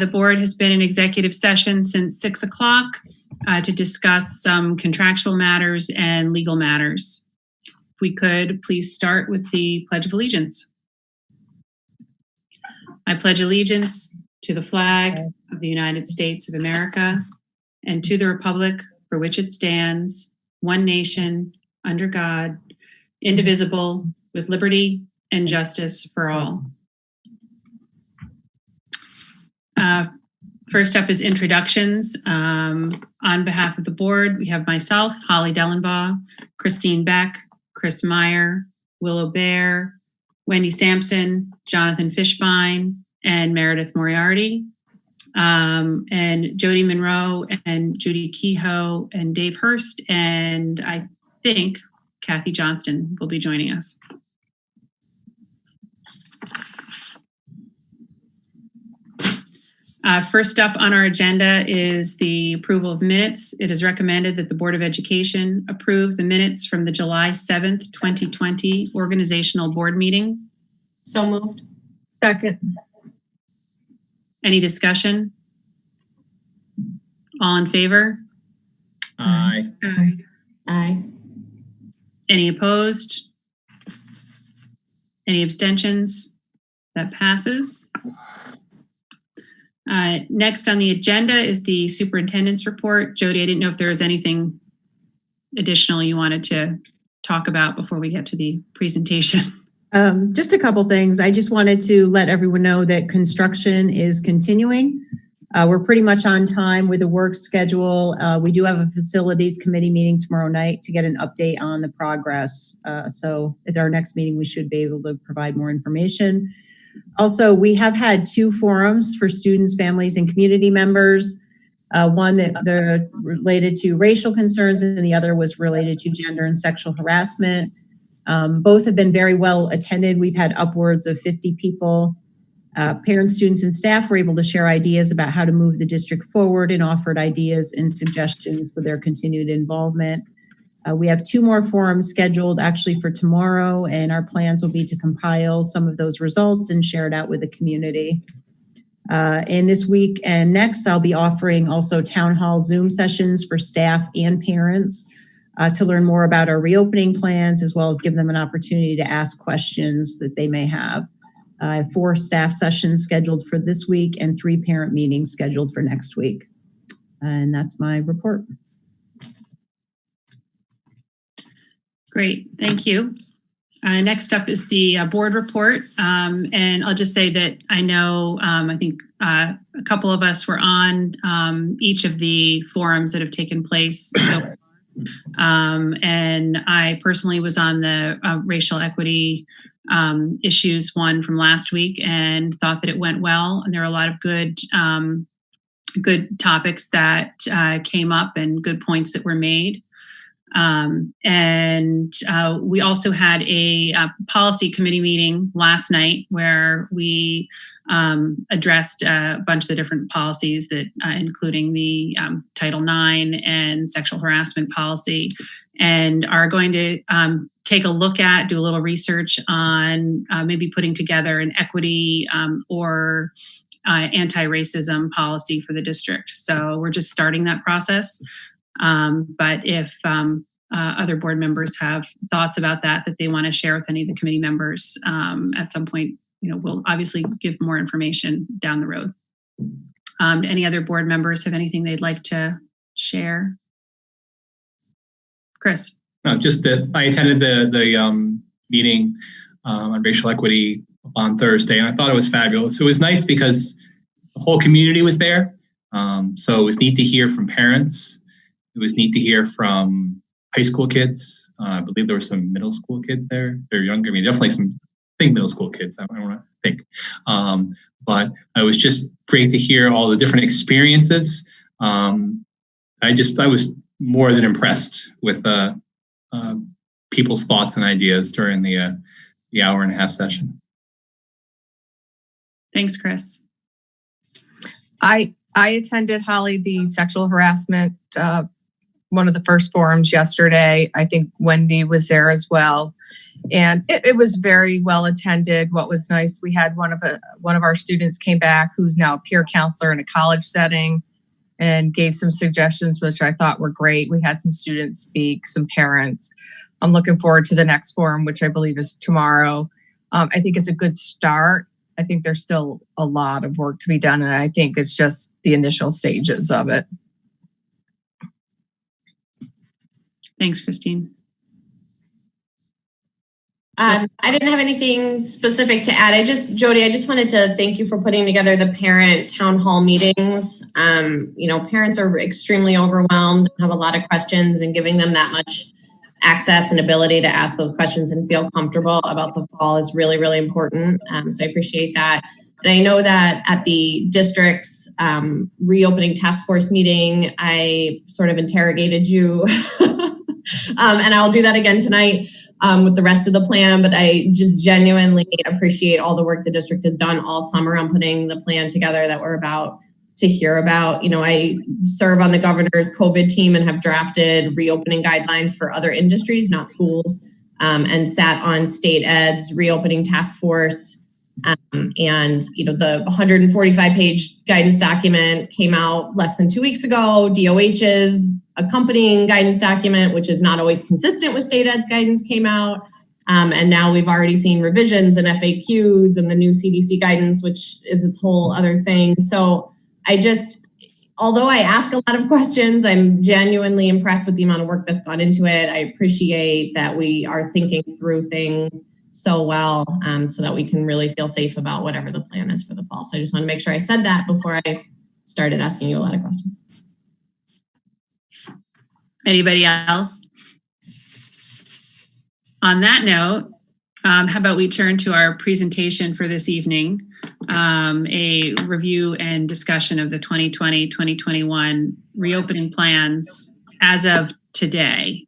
The board has been in executive session since 6 o'clock to discuss some contractual matters and legal matters. If we could please start with the Pledge of Allegiance. I pledge allegiance to the flag of the United States of America and to the republic for which it stands, one nation, under God, indivisible, with liberty and justice for all. First up is introductions. On behalf of the board, we have myself, Holly Dellenbaugh, Christine Beck, Chris Meyer, Willow Bear, Wendy Sampson, Jonathan Fishbein, and Meredith Moriarty, and Jody Monroe, and Judy Kehoe, and Dave Hurst, and I think Kathy Johnston will be joining us. First up on our agenda is the approval of minutes. It is recommended that the Board of Education approve the minutes from the July 7th, 2020 organizational board meeting. So moved. Second. Any discussion? All in favor? Aye. Aye. Aye. Any opposed? Any abstentions? That passes. Next on the agenda is the superintendent's report. Jody, I didn't know if there was anything additional you wanted to talk about before we get to the presentation. Just a couple things. I just wanted to let everyone know that construction is continuing. We're pretty much on time with the work schedule. We do have a facilities committee meeting tomorrow night to get an update on the progress. So at our next meeting, we should be able to provide more information. Also, we have had 2 forums for students, families, and community members. One that they're related to racial concerns, and the other was related to gender and sexual harassment. Both have been very well attended. We've had upwards of 50 people. Parents, students, and staff were able to share ideas about how to move the district forward and offered ideas and suggestions for their continued involvement. We have 2 more forums scheduled actually for tomorrow, and our plans will be to compile some of those results and share it out with the community. And this week and next, I'll be offering also town hall Zoom sessions for staff and parents to learn more about our reopening plans, as well as give them an opportunity to ask questions that they may have. I have 4 staff sessions scheduled for this week and 3 parent meetings scheduled for next week. And that's my report. Great, thank you. Next up is the board report. And I'll just say that I know, I think a couple of us were on each of the forums that have taken place so far. And I personally was on the racial equity issues one from last week and thought that it went well. And there are a lot of good topics that came up and good points that were made. And we also had a policy committee meeting last night where we addressed a bunch of the different policies that, including the Title IX and sexual harassment policy, and are going to take a look at, do a little research on maybe putting together an equity or anti-racism policy for the district. So we're just starting that process. But if other board members have thoughts about that they want to share with any of the committee members at some point, we'll obviously give more information down the road. Any other board members have anything they'd like to share? Chris. No, just that I attended the meeting on racial equity on Thursday, and I thought it was fabulous. It was nice because the whole community was there. So it was neat to hear from parents. It was neat to hear from high school kids. I believe there were some middle school kids there. They're younger. I mean, definitely some, I think middle school kids. I don't want to think. But it was just great to hear all the different experiences. I was more than impressed with people's thoughts and ideas during the hour and a half session. Thanks, Chris. I attended, Holly, the sexual harassment, one of the first forums yesterday. I think Wendy was there as well. And it was very well attended. What was nice, we had one of our students came back who's now a peer counselor in a college setting and gave some suggestions, which I thought were great. We had some students speak, some parents. I'm looking forward to the next forum, which I believe is tomorrow. I think it's a good start. I think there's still a lot of work to be done, and I think it's just the initial stages of it. Thanks, Christine. I didn't have anything specific to add. Jody, I just wanted to thank you for putting together the parent town hall meetings. Parents are extremely overwhelmed, have a lot of questions, and giving them that much access and ability to ask those questions and feel comfortable about the fall is really, really important. So I appreciate that. And I know that at the district's reopening task force meeting, I sort of interrogated you and I'll do that again tonight with the rest of the plan. But I just genuinely appreciate all the work the district has done all summer on putting the plan together that we're about to hear about. I serve on the governor's COVID team and have drafted reopening guidelines for other industries, not schools, and sat on state ed's reopening task force. The 145-page guidance document came out less than 2 weeks ago. DOH's accompanying guidance document, which is not always consistent with state ed's guidance, came out. And now we've already seen revisions and FAQs and the new CDC guidance, which is its whole other thing. So although I ask a lot of questions, I'm genuinely impressed with the amount of work that's gone into it. I appreciate that we are thinking through things so well so that we can really feel safe about whatever the plan is for the fall. So I just want to make sure I said that before I started asking you a lot of questions. Anybody else? On that note, how about we turn to our presentation for this evening, a review and discussion of the 2020-2021 reopening plans as of today.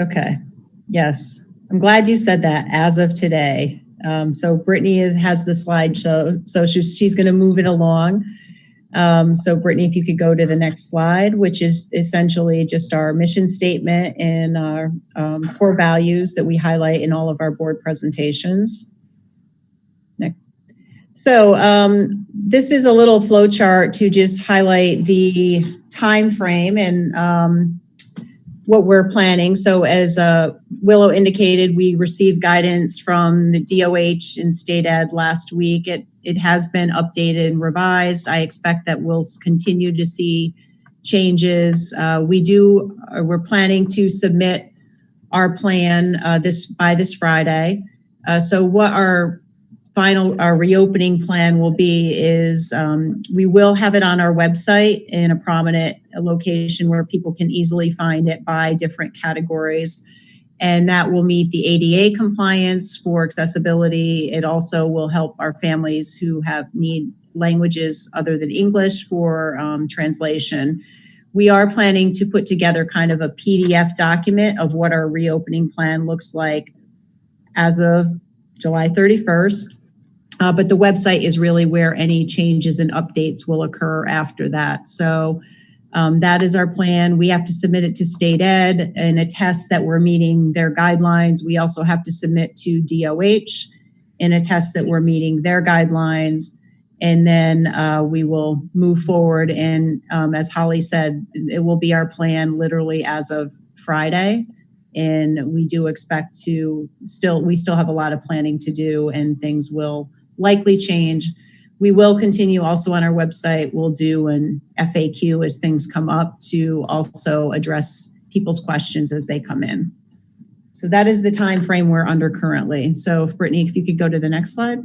Okay. Yes. I'm glad you said that, as of today. So Brittany has the slideshow, so she's going to move it along. So Brittany, if you could go to the next slide, which is essentially just our mission statement and our core values that we highlight in all of our board presentations. Next. So this is a little flow chart to just highlight the time frame and what we're planning. So as Willow indicated, we received guidance from the DOH and State Ed last week. It has been updated and revised. I expect that we'll continue to see changes. We're planning to submit our plan by this Friday. So what our reopening plan will be is we will have it on our website in a prominent location where people can easily find it by different categories. And that will meet the ADA compliance for accessibility. It also will help our families who need languages other than English for translation. We are planning to put together kind of a PDF document of what our reopening plan looks like as of July 31st. But the website is really where any changes and updates will occur after that. So that is our plan. We have to submit it to State Ed and attest that we're meeting their guidelines. We also have to submit to DOH and attest that we're meeting their guidelines. And then we will move forward. And as Holly said, it will be our plan literally as of Friday. And we do expect we still have a lot of planning to do, and things will likely change. We will continue also on our website. We'll do an FAQ as things come up to also address people's questions as they come in. So that is the time frame we're under currently. So Brittany, if you could go to the next slide.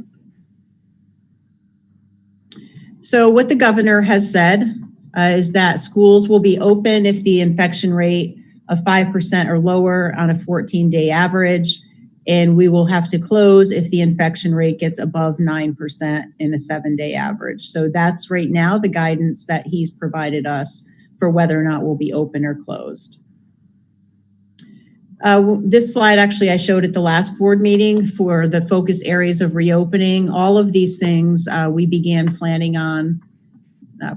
So what the governor has said is that schools will be open if the infection rate of 5% or lower on a 14-day average. And we will have to close if the infection rate gets above 9% in a 7-day average. So that's right now the guidance that he's provided us for whether or not we'll be open or closed. This slide actually I showed at the last board meeting for the focus areas of reopening. All of these things we began planning on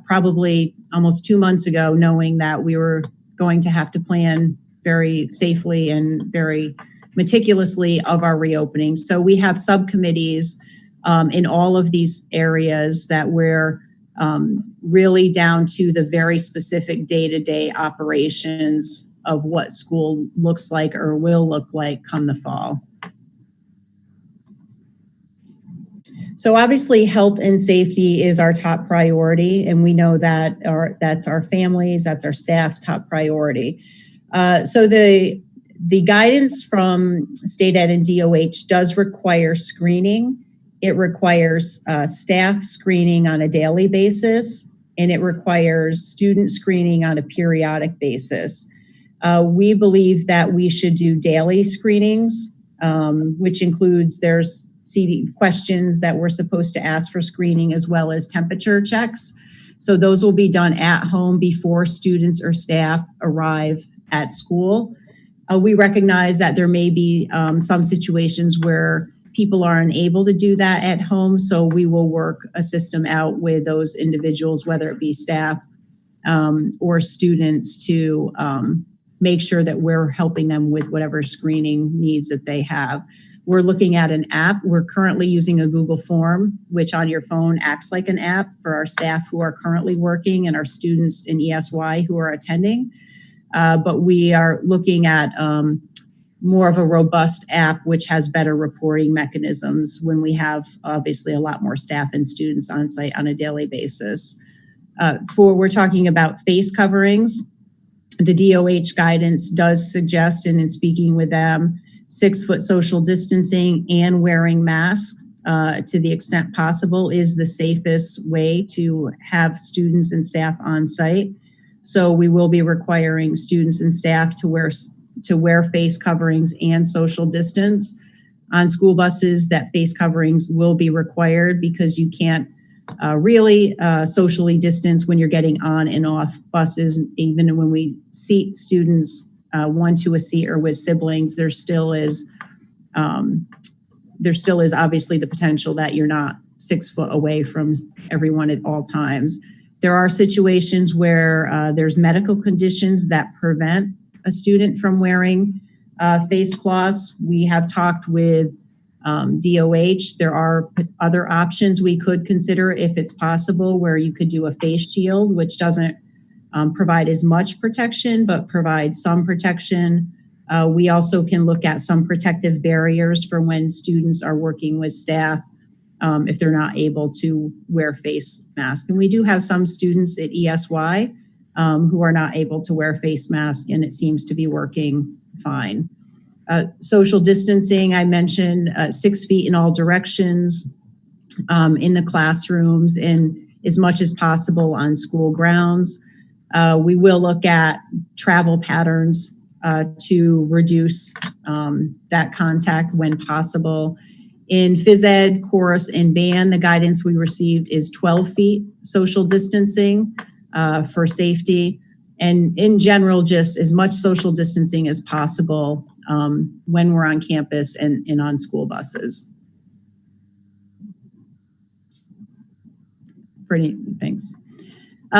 probably almost 2 months ago, knowing that we were going to have to plan very safely and very meticulously of our reopening. So we have subcommittees in all of these areas that we're really down to the very specific day-to-day operations of what school looks like or will look like come the fall. So obviously health and safety is our top priority, and we know that that's our families, that's our staff's top priority. So the guidance from State Ed and DOH does require screening. It requires staff screening on a daily basis, and it requires student screening on a periodic basis. We believe that we should do daily screenings, which includes there's CD questions that we're supposed to ask for screening, as well as temperature checks. So those will be done at home before students or staff arrive at school. We recognize that there may be some situations where people are unable to do that at home, so we will work a system out with those individuals, whether it be staff or students, to make sure that we're helping them with whatever screening needs that they have. We're looking at an app. We're currently using a Google form, which on your phone acts like an app for our staff who are currently working and our students in ESY who are attending. But we are looking at more of a robust app, which has better reporting mechanisms when we have obviously a lot more staff and students on site on a daily basis. We're talking about face coverings. The DOH guidance does suggest, and in speaking with them, 6-foot social distancing and wearing masks to the extent possible is the safest way to have students and staff on site. So we will be requiring students and staff to wear face coverings and social distance. On school buses, that face coverings will be required because you can't really socially distance when you're getting on and off buses. Even when we seat students one to a seat or with siblings, there still is obviously the potential that you're not 6 foot away from everyone at all times. There are situations where there's medical conditions that prevent a student from wearing face cloths. We have talked with DOH. There are other options we could consider if it's possible, where you could do a face shield, which doesn't provide as much protection, but provides some protection. We also can look at some protective barriers for when students are working with staff if they're not able to wear face masks. And we do have some students at ESY who are not able to wear face masks, and it seems to be working fine. Social distancing, I mentioned 6 feet in all directions in the classrooms and as much as possible on school grounds. We will look at travel patterns to reduce that contact when possible. In phys ed, chorus, and band, the guidance we received is 12 feet social distancing for safety. And in general, just as much social distancing as possible when we're on campus and on school buses. Thanks.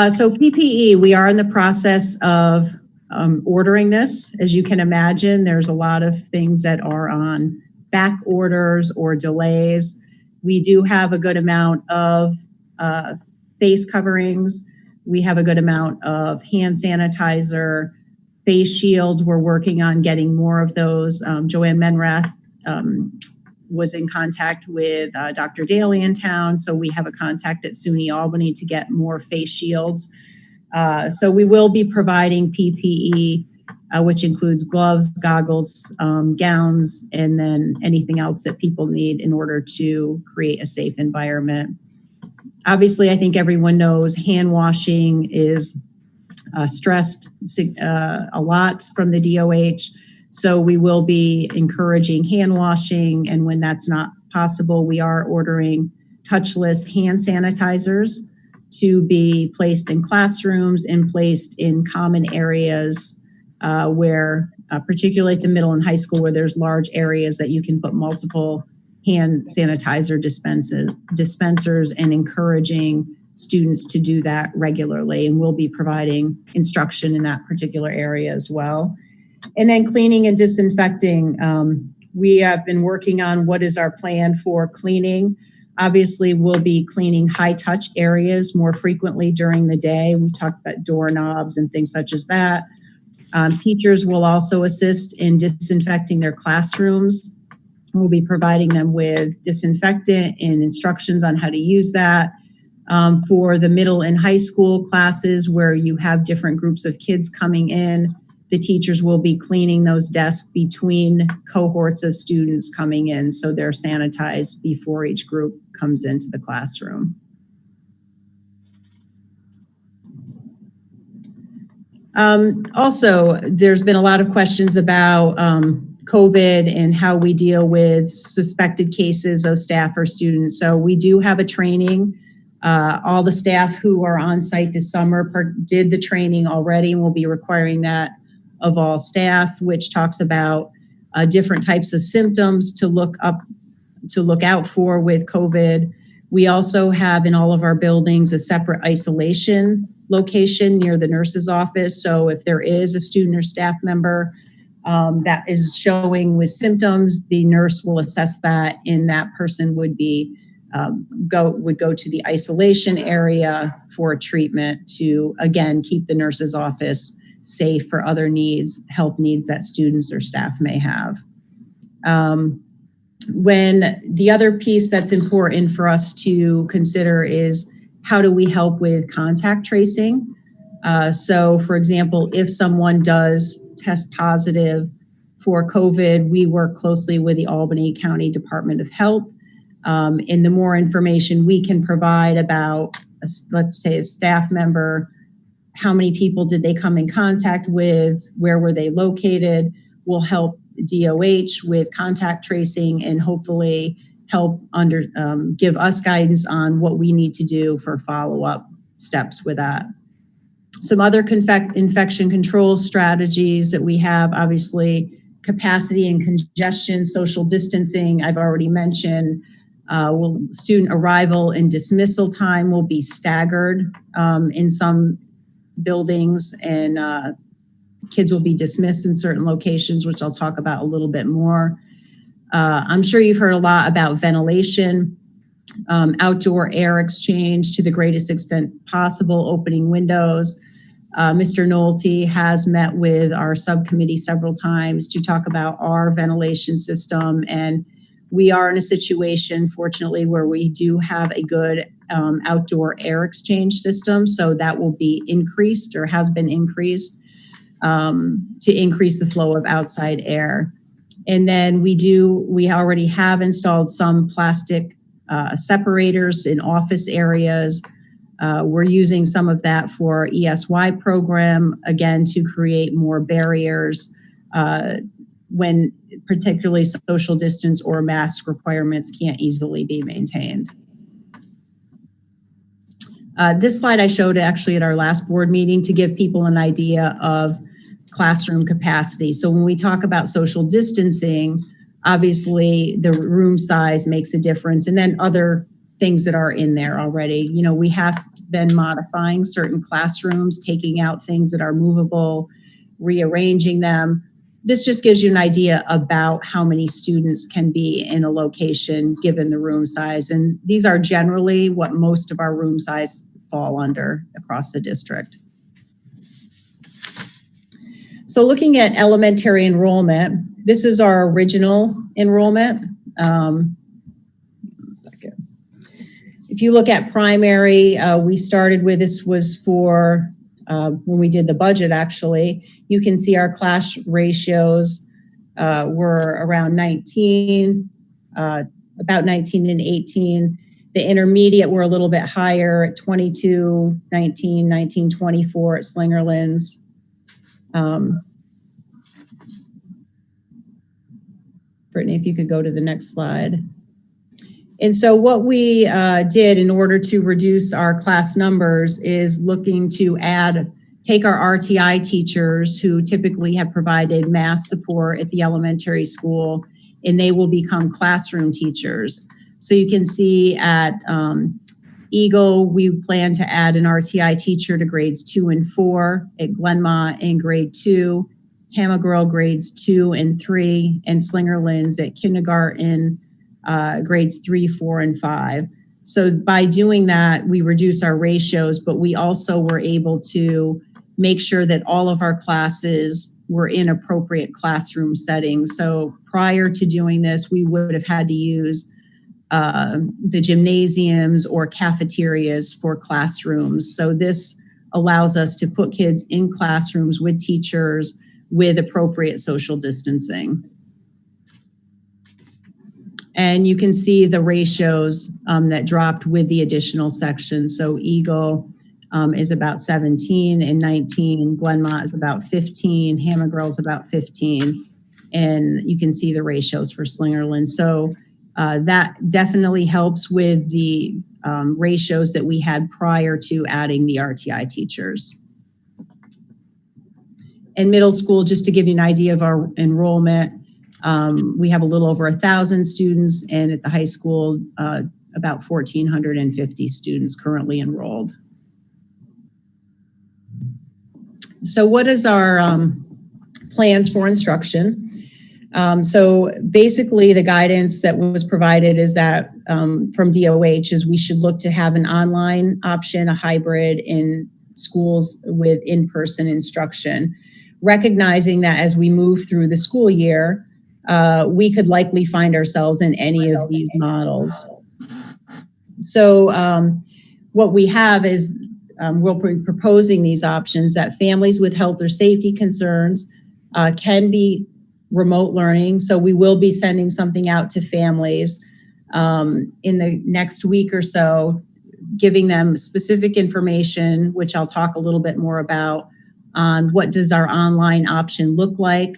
So PPE, we are in the process of ordering this. As you can imagine, there's a lot of things that are on back orders or delays. We do have a good amount of face coverings. We have a good amount of hand sanitizer, face shields. We're working on getting more of those. Joanne Menrath was in contact with Dr. Daly in town, so we have a contact at SUNY Albany to get more face shields. So we will be providing PPE, which includes gloves, goggles, gowns, and then anything else that people need in order to create a safe environment. Obviously, I think everyone knows hand washing is stressed a lot from the DOH. So we will be encouraging hand washing, and when that's not possible, we are ordering touchless hand sanitizers to be placed in classrooms and placed in common areas where, particularly at the middle and high school, where there's large areas that you can put multiple hand sanitizer dispensers, and encouraging students to do that regularly, and we'll be providing instruction in that particular area as well. And then cleaning and disinfecting. We have been working on what is our plan for cleaning. Obviously, we'll be cleaning high-touch areas more frequently during the day. We talked about doorknobs and things such as that. Teachers will also assist in disinfecting their classrooms. We'll be providing them with disinfectant and instructions on how to use that. For the middle and high school classes where you have different groups of kids coming in, the teachers will be cleaning those desks between cohorts of students coming in, so they're sanitized before each group comes into the classroom. Also, there's been a lot of questions about COVID and how we deal with suspected cases of staff or students. So we do have a training. All the staff who are on site this summer did the training already, and we'll be requiring that of all staff, which talks about different types of symptoms to look out for with COVID. We also have in all of our buildings a separate isolation location near the nurse's office. So if there is a student or staff member that is showing with symptoms, the nurse will assess that, and that person would go to the isolation area for treatment to, again, keep the nurse's office safe for other needs, help needs that students or staff may have. When the other piece that's important for us to consider is how do we help with contact tracing? So for example, if someone does test positive for COVID, we work closely with the Albany County Department of Health. And the more information we can provide about, let's say, a staff member, how many people did they come in contact with, where were they located, will help DOH with contact tracing and hopefully help give us guidance on what we need to do for follow-up steps with that. Some other infection control strategies that we have, obviously, capacity and congestion, social distancing, I've already mentioned. Student arrival and dismissal time will be staggered in some buildings, and kids will be dismissed in certain locations, which I'll talk about a little bit more. I'm sure you've heard a lot about ventilation, outdoor air exchange to the greatest extent possible, opening windows. Mr. Nolte has met with our subcommittee several times to talk about our ventilation system, and we are in a situation, fortunately, where we do have a good outdoor air exchange system, so that will be increased or has been increased to increase the flow of outside air. And then we already have installed some plastic separators in office areas. We're using some of that for ESY program, again, to create more barriers when particularly social distance or mask requirements can't easily be maintained. This slide I showed actually at our last board meeting to give people an idea of classroom capacity. So when we talk about social distancing, obviously the room size makes a difference, and then other things that are in there already. You know, we have been modifying certain classrooms, taking out things that are movable, rearranging them. This just gives you an idea about how many students can be in a location given the room size. And these are generally what most of our room size fall under across the district. So looking at elementary enrollment, this is our original enrollment. One second. If you look at primary, we started with, this was for when we did the budget actually, you can see our class ratios were around 19, about 19 and 18. The intermediate were a little bit higher at 22, 19, 19, 24 at Slingerlands. Brittany, if you could go to the next slide. And so what we did in order to reduce our class numbers is looking to take our RTI teachers who typically have provided math support at the elementary school, and they will become classroom teachers. So you can see at Eagle, we plan to add an RTI teacher to grades 2 and 4, at Glenmont in grade 2, Hamagirl grades 2 and 3, and Slingerlands at kindergarten grades 3, 4, and 5. So by doing that, we reduce our ratios, but we also were able to make sure that all of our classes were in appropriate classroom settings. So prior to doing this, we would have had to use the gymnasiums or cafeterias for classrooms. So this allows us to put kids in classrooms with teachers with appropriate social distancing. And you can see the ratios that dropped with the additional sections. So Eagle is about 17 and 19, Glenmont is about 15, Hamagirl is about 15, and you can see the ratios for Slingerland. So that definitely helps with the ratios that we had prior to adding the RTI teachers. In middle school, just to give you an idea of our enrollment, we have a little over 1,000 students, and at the high school, about 1,450 students currently enrolled. So what is our plans for instruction? So basically the guidance that was provided is that from DOH is we should look to have an online option, a hybrid in schools with in-person instruction, recognizing that as we move through the school year, we could likely find ourselves in any of these models. So what we have is we'll be proposing these options that families with health or safety concerns can be remote learning. So we will be sending something out to families in the next week or so, giving them specific information, which I'll talk a little bit more about, on what does our online option look like,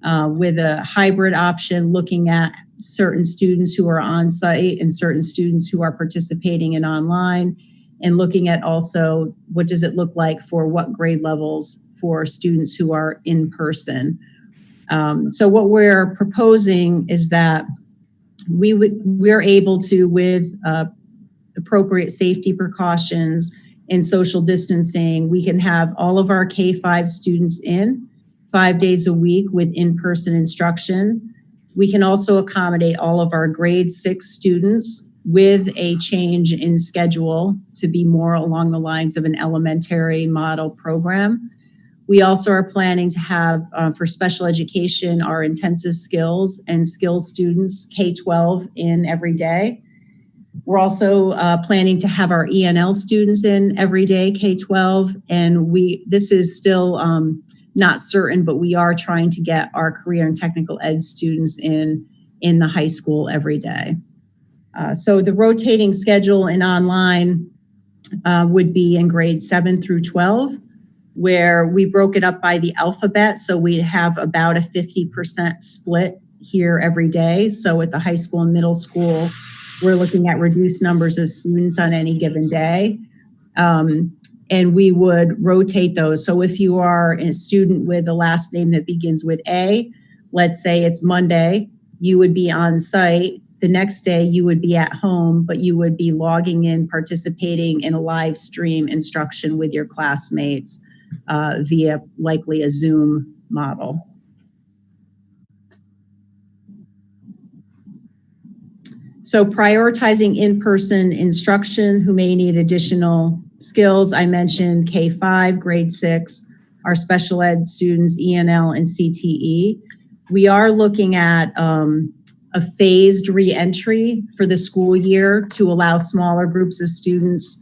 with a hybrid option looking at certain students who are on site and certain students who are participating in online, and looking at also what does it look like for what grade levels for students who are in person. So what we're proposing is that we're able to, with appropriate safety precautions and social distancing, we can have all of our K-5 students in 5 days a week with in-person instruction. We can also accommodate all of our grade 6 students with a change in schedule to be more along the lines of an elementary model program. We also are planning to have, for special education, our intensive skills and skills students, K-12 in every day. We're also planning to have our ENL students in every day, K-12, and this is still not certain, but we are trying to get our career and technical ed students in the high school every day. So the rotating schedule in online would be in grades 7 through 12, where we broke it up by the alphabet. So we'd have about a 50% split here every day. So at the high school and middle school, we're looking at reduced numbers of students on any given day. And we would rotate those. So if you are a student with a last name that begins with A, let's say it's Monday, you would be on site. The next day you would be at home, but you would be logging in, participating in a live stream instruction with your classmates via likely a Zoom model. So prioritizing in-person instruction who may need additional skills. I mentioned K-5, grade 6, our special ed students, ENL and CTE. We are looking at a phased re-entry for the school year to allow smaller groups of students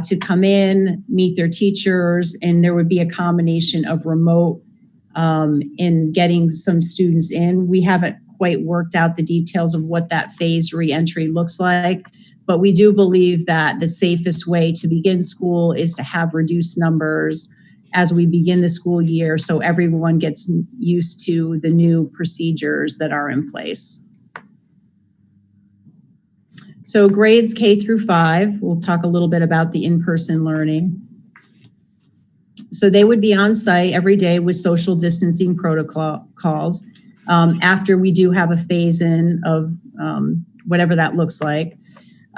to come in, meet their teachers, and there would be a combination of remote in getting some students in. We haven't quite worked out the details of what that phased re-entry looks like, but we do believe that the safest way to begin school is to have reduced numbers as we begin the school year so everyone gets used to the new procedures that are in place. So grades K through 5, we'll talk a little bit about the in-person learning. So they would be on site every day with social distancing protocols after we do have a phase in of whatever that looks like.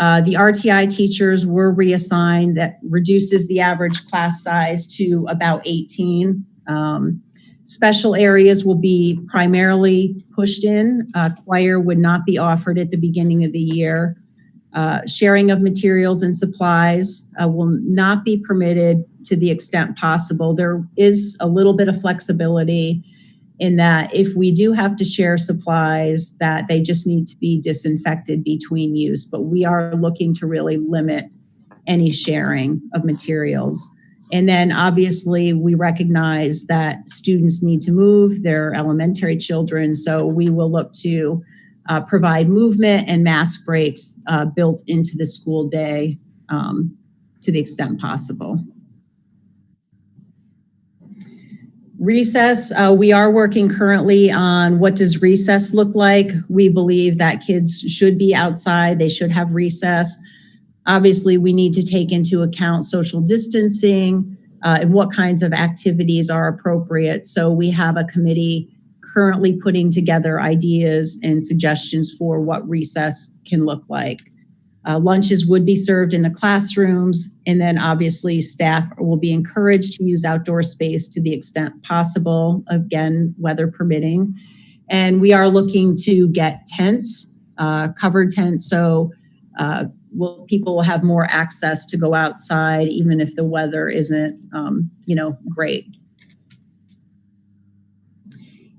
The RTI teachers were reassigned. That reduces the average class size to about 18. Special areas will be primarily pushed in. Choir would not be offered at the beginning of the year. Sharing of materials and supplies will not be permitted to the extent possible. There is a little bit of flexibility in that if we do have to share supplies, that they just need to be disinfected between use, but we are looking to really limit any sharing of materials. And then obviously we recognize that students need to move, they're elementary children, so we will look to provide movement and mask breaks built into the school day to the extent possible. Recess, we are working currently on what does recess look like. We believe that kids should be outside, they should have recess. Obviously, we need to take into account social distancing and what kinds of activities are appropriate. So we have a committee currently putting together ideas and suggestions for what recess can look like. Lunches would be served in the classrooms, and then obviously staff will be encouraged to use outdoor space to the extent possible, again, weather permitting. And we are looking to get tents, covered tents, so people will have more access to go outside even if the weather isn't, great.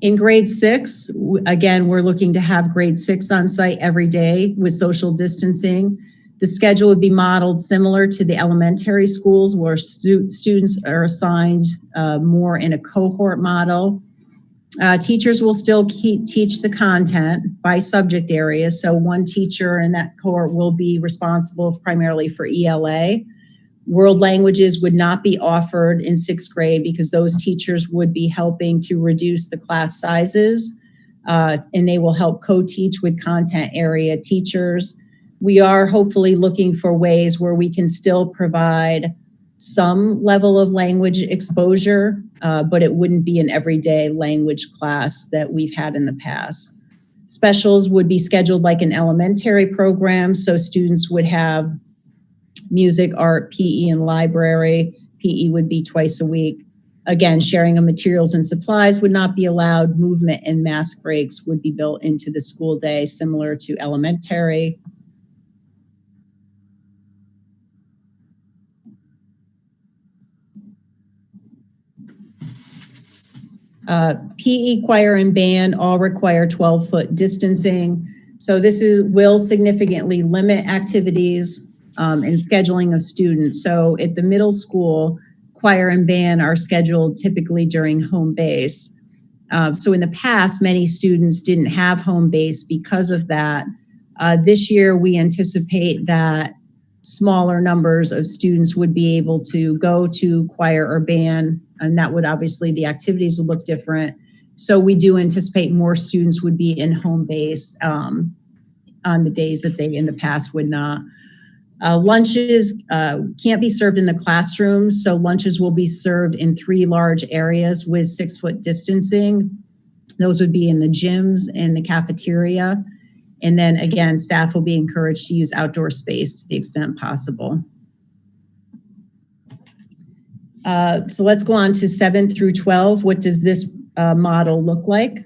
In grade 6, again, we're looking to have grade 6 on site every day with social distancing. The schedule would be modeled similar to the elementary schools where students are assigned more in a cohort model. Teachers will still teach the content by subject area. So one teacher in that cohort will be responsible primarily for ELA. World languages would not be offered in 6th grade because those teachers would be helping to reduce the class sizes, and they will help co-teach with content area teachers. We are hopefully looking for ways where we can still provide some level of language exposure, but it wouldn't be an everyday language class that we've had in the past. Specials would be scheduled like an elementary program, so students would have music, art, PE, and library. PE would be twice a week. Again, sharing of materials and supplies would not be allowed. Movement and mask breaks would be built into the school day, similar to elementary. PE, choir, and band all require 12-foot distancing. So this will significantly limit activities and scheduling of students. So at the middle school, choir and band are scheduled typically during home base. So in the past, many students didn't have home base because of that. This year, we anticipate that smaller numbers of students would be able to go to choir or band, and that would obviously, the activities would look different. So we do anticipate more students would be in home base on the days that they in the past would not. Lunches can't be served in the classrooms, so lunches will be served in 3 large areas with 6-foot distancing. Those would be in the gyms and the cafeteria. And then again, staff will be encouraged to use outdoor space to the extent possible. So let's go on to 7 through 12. What does this model look like?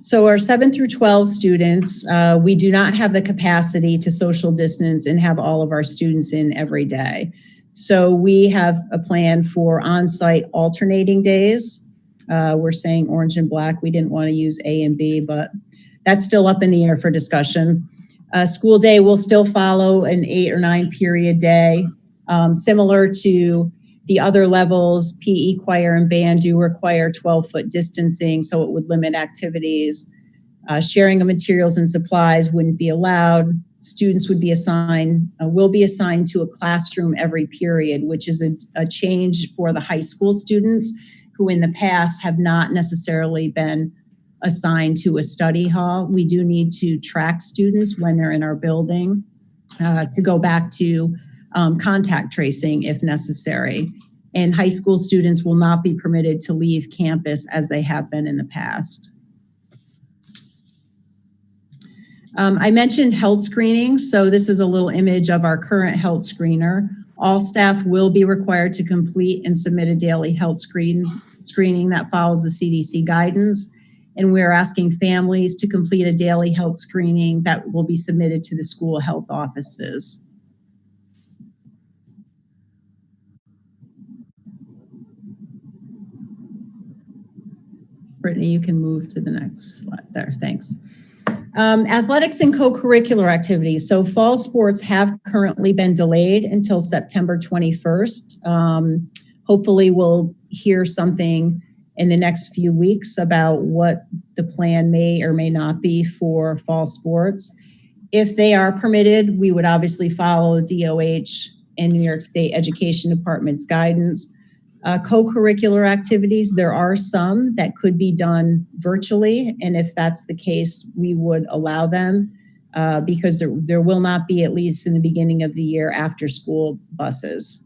So our 7 through 12 students, we do not have the capacity to social distance and have all of our students in every day. So we have a plan for on-site alternating days. We're saying orange and black. We didn't want to use A and B, but that's still up in the air for discussion. School day will still follow an 8 or 9 period day. Similar to the other levels, PE, choir, and band do require 12-foot distancing, so it would limit activities. Sharing of materials and supplies wouldn't be allowed. Students will be assigned to a classroom every period, which is a change for the high school students who in the past have not necessarily been assigned to a study hall. We do need to track students when they're in our building to go back to contact tracing if necessary. And high school students will not be permitted to leave campus as they have been in the past. I mentioned health screening. So this is a little image of our current health screener. All staff will be required to complete and submit a daily health screening that follows the CDC guidance. And we're asking families to complete a daily health screening that will be submitted to the school health offices. Brittany, you can move to the next slide there. Thanks. Athletics and co-curricular activities. So fall sports have currently been delayed until September 21st. Hopefully we'll hear something in the next few weeks about what the plan may or may not be for fall sports. If they are permitted, we would obviously follow DOH and New York State Education Department's guidance. Co-curricular activities, there are some that could be done virtually, and if that's the case, we would allow them because there will not be, at least in the beginning of the year, after school buses.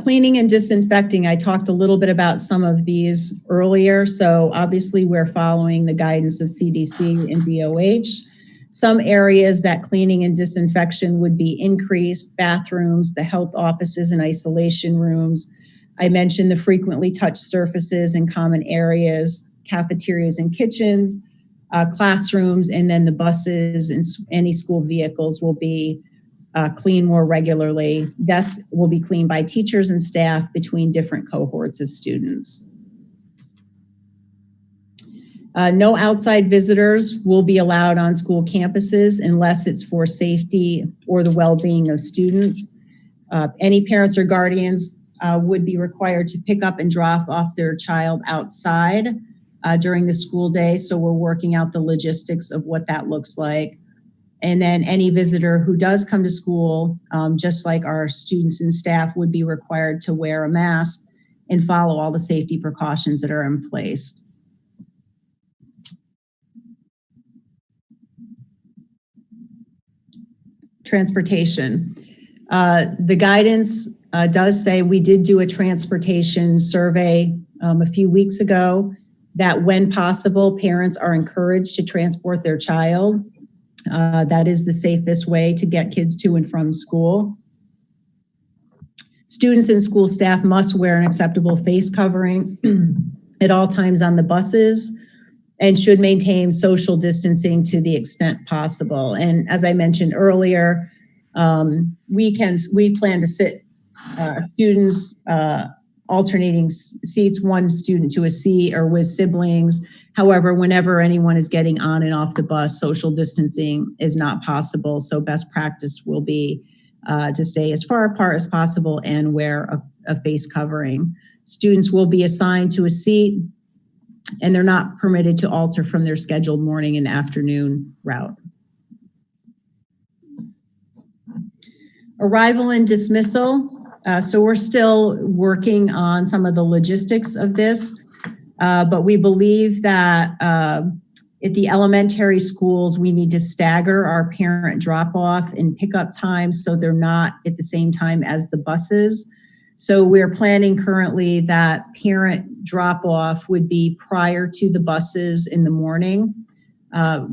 Cleaning and disinfecting, I talked a little bit about some of these earlier, so obviously we're following the guidance of CDC and DOH. Some areas that cleaning and disinfection would be increased: bathrooms, the health offices and isolation rooms. I mentioned the frequently touched surfaces and common areas, cafeterias and kitchens, classrooms, and then the buses and any school vehicles will be cleaned more regularly. Desks will be cleaned by teachers and staff between different cohorts of students. No outside visitors will be allowed on school campuses unless it's for safety or the well-being of students. Any parents or guardians would be required to pick up and drop off their child outside during the school day. So we're working out the logistics of what that looks like. And then any visitor who does come to school, just like our students and staff, would be required to wear a mask and follow all the safety precautions that are in place. Transportation. The guidance does say, we did do a transportation survey a few weeks ago, that when possible, parents are encouraged to transport their child. That is the safest way to get kids to and from school. Students and school staff must wear an acceptable face covering at all times on the buses and should maintain social distancing to the extent possible. And as I mentioned earlier, we plan to sit students alternating seats, one student to a seat or with siblings. However, whenever anyone is getting on and off the bus, social distancing is not possible. So best practice will be to stay as far apart as possible and wear a face covering. Students will be assigned to a seat, and they're not permitted to alter from their scheduled morning and afternoon route. Arrival and dismissal. So we're still working on some of the logistics of this, but we believe that at the elementary schools, we need to stagger our parent drop-off and pickup times so they're not at the same time as the buses. So we're planning currently that parent drop-off would be prior to the buses in the morning.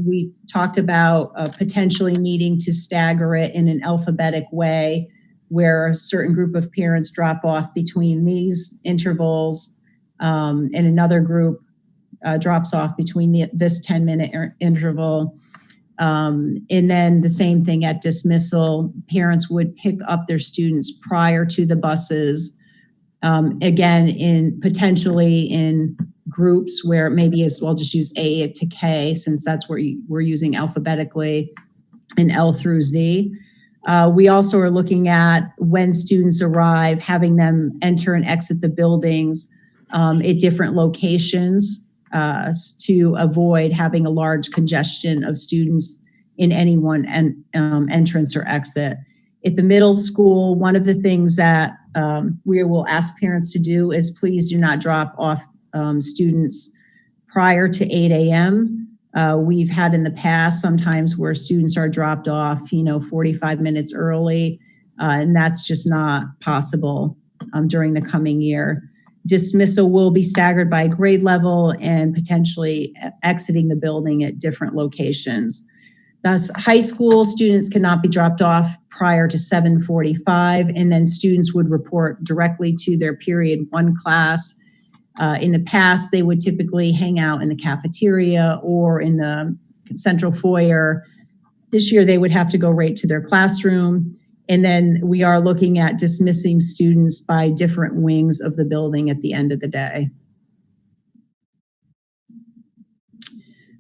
We talked about potentially needing to stagger it in an alphabetic way, where a certain group of parents drop off between these intervals and another group drops off between this 10-minute interval. And then the same thing at dismissal. Parents would pick up their students prior to the buses, again, potentially in groups where maybe as well just use A to K, since that's where we're using alphabetically, and L through Z. We also are looking at when students arrive, having them enter and exit the buildings at different locations to avoid having a large congestion of students in any one entrance or exit. At the middle school, one of the things that we will ask parents to do is please do not drop off students prior to 8 a.m. We've had in the past sometimes where students are dropped off, 45 minutes early, and that's just not possible during the coming year. Dismissal will be staggered by grade level and potentially exiting the building at different locations. Thus, high school students cannot be dropped off prior to 7:45, and then students would report directly to their period 1 class. In the past, they would typically hang out in the cafeteria or in the central foyer. This year, they would have to go right to their classroom. And then we are looking at dismissing students by different wings of the building at the end of the day.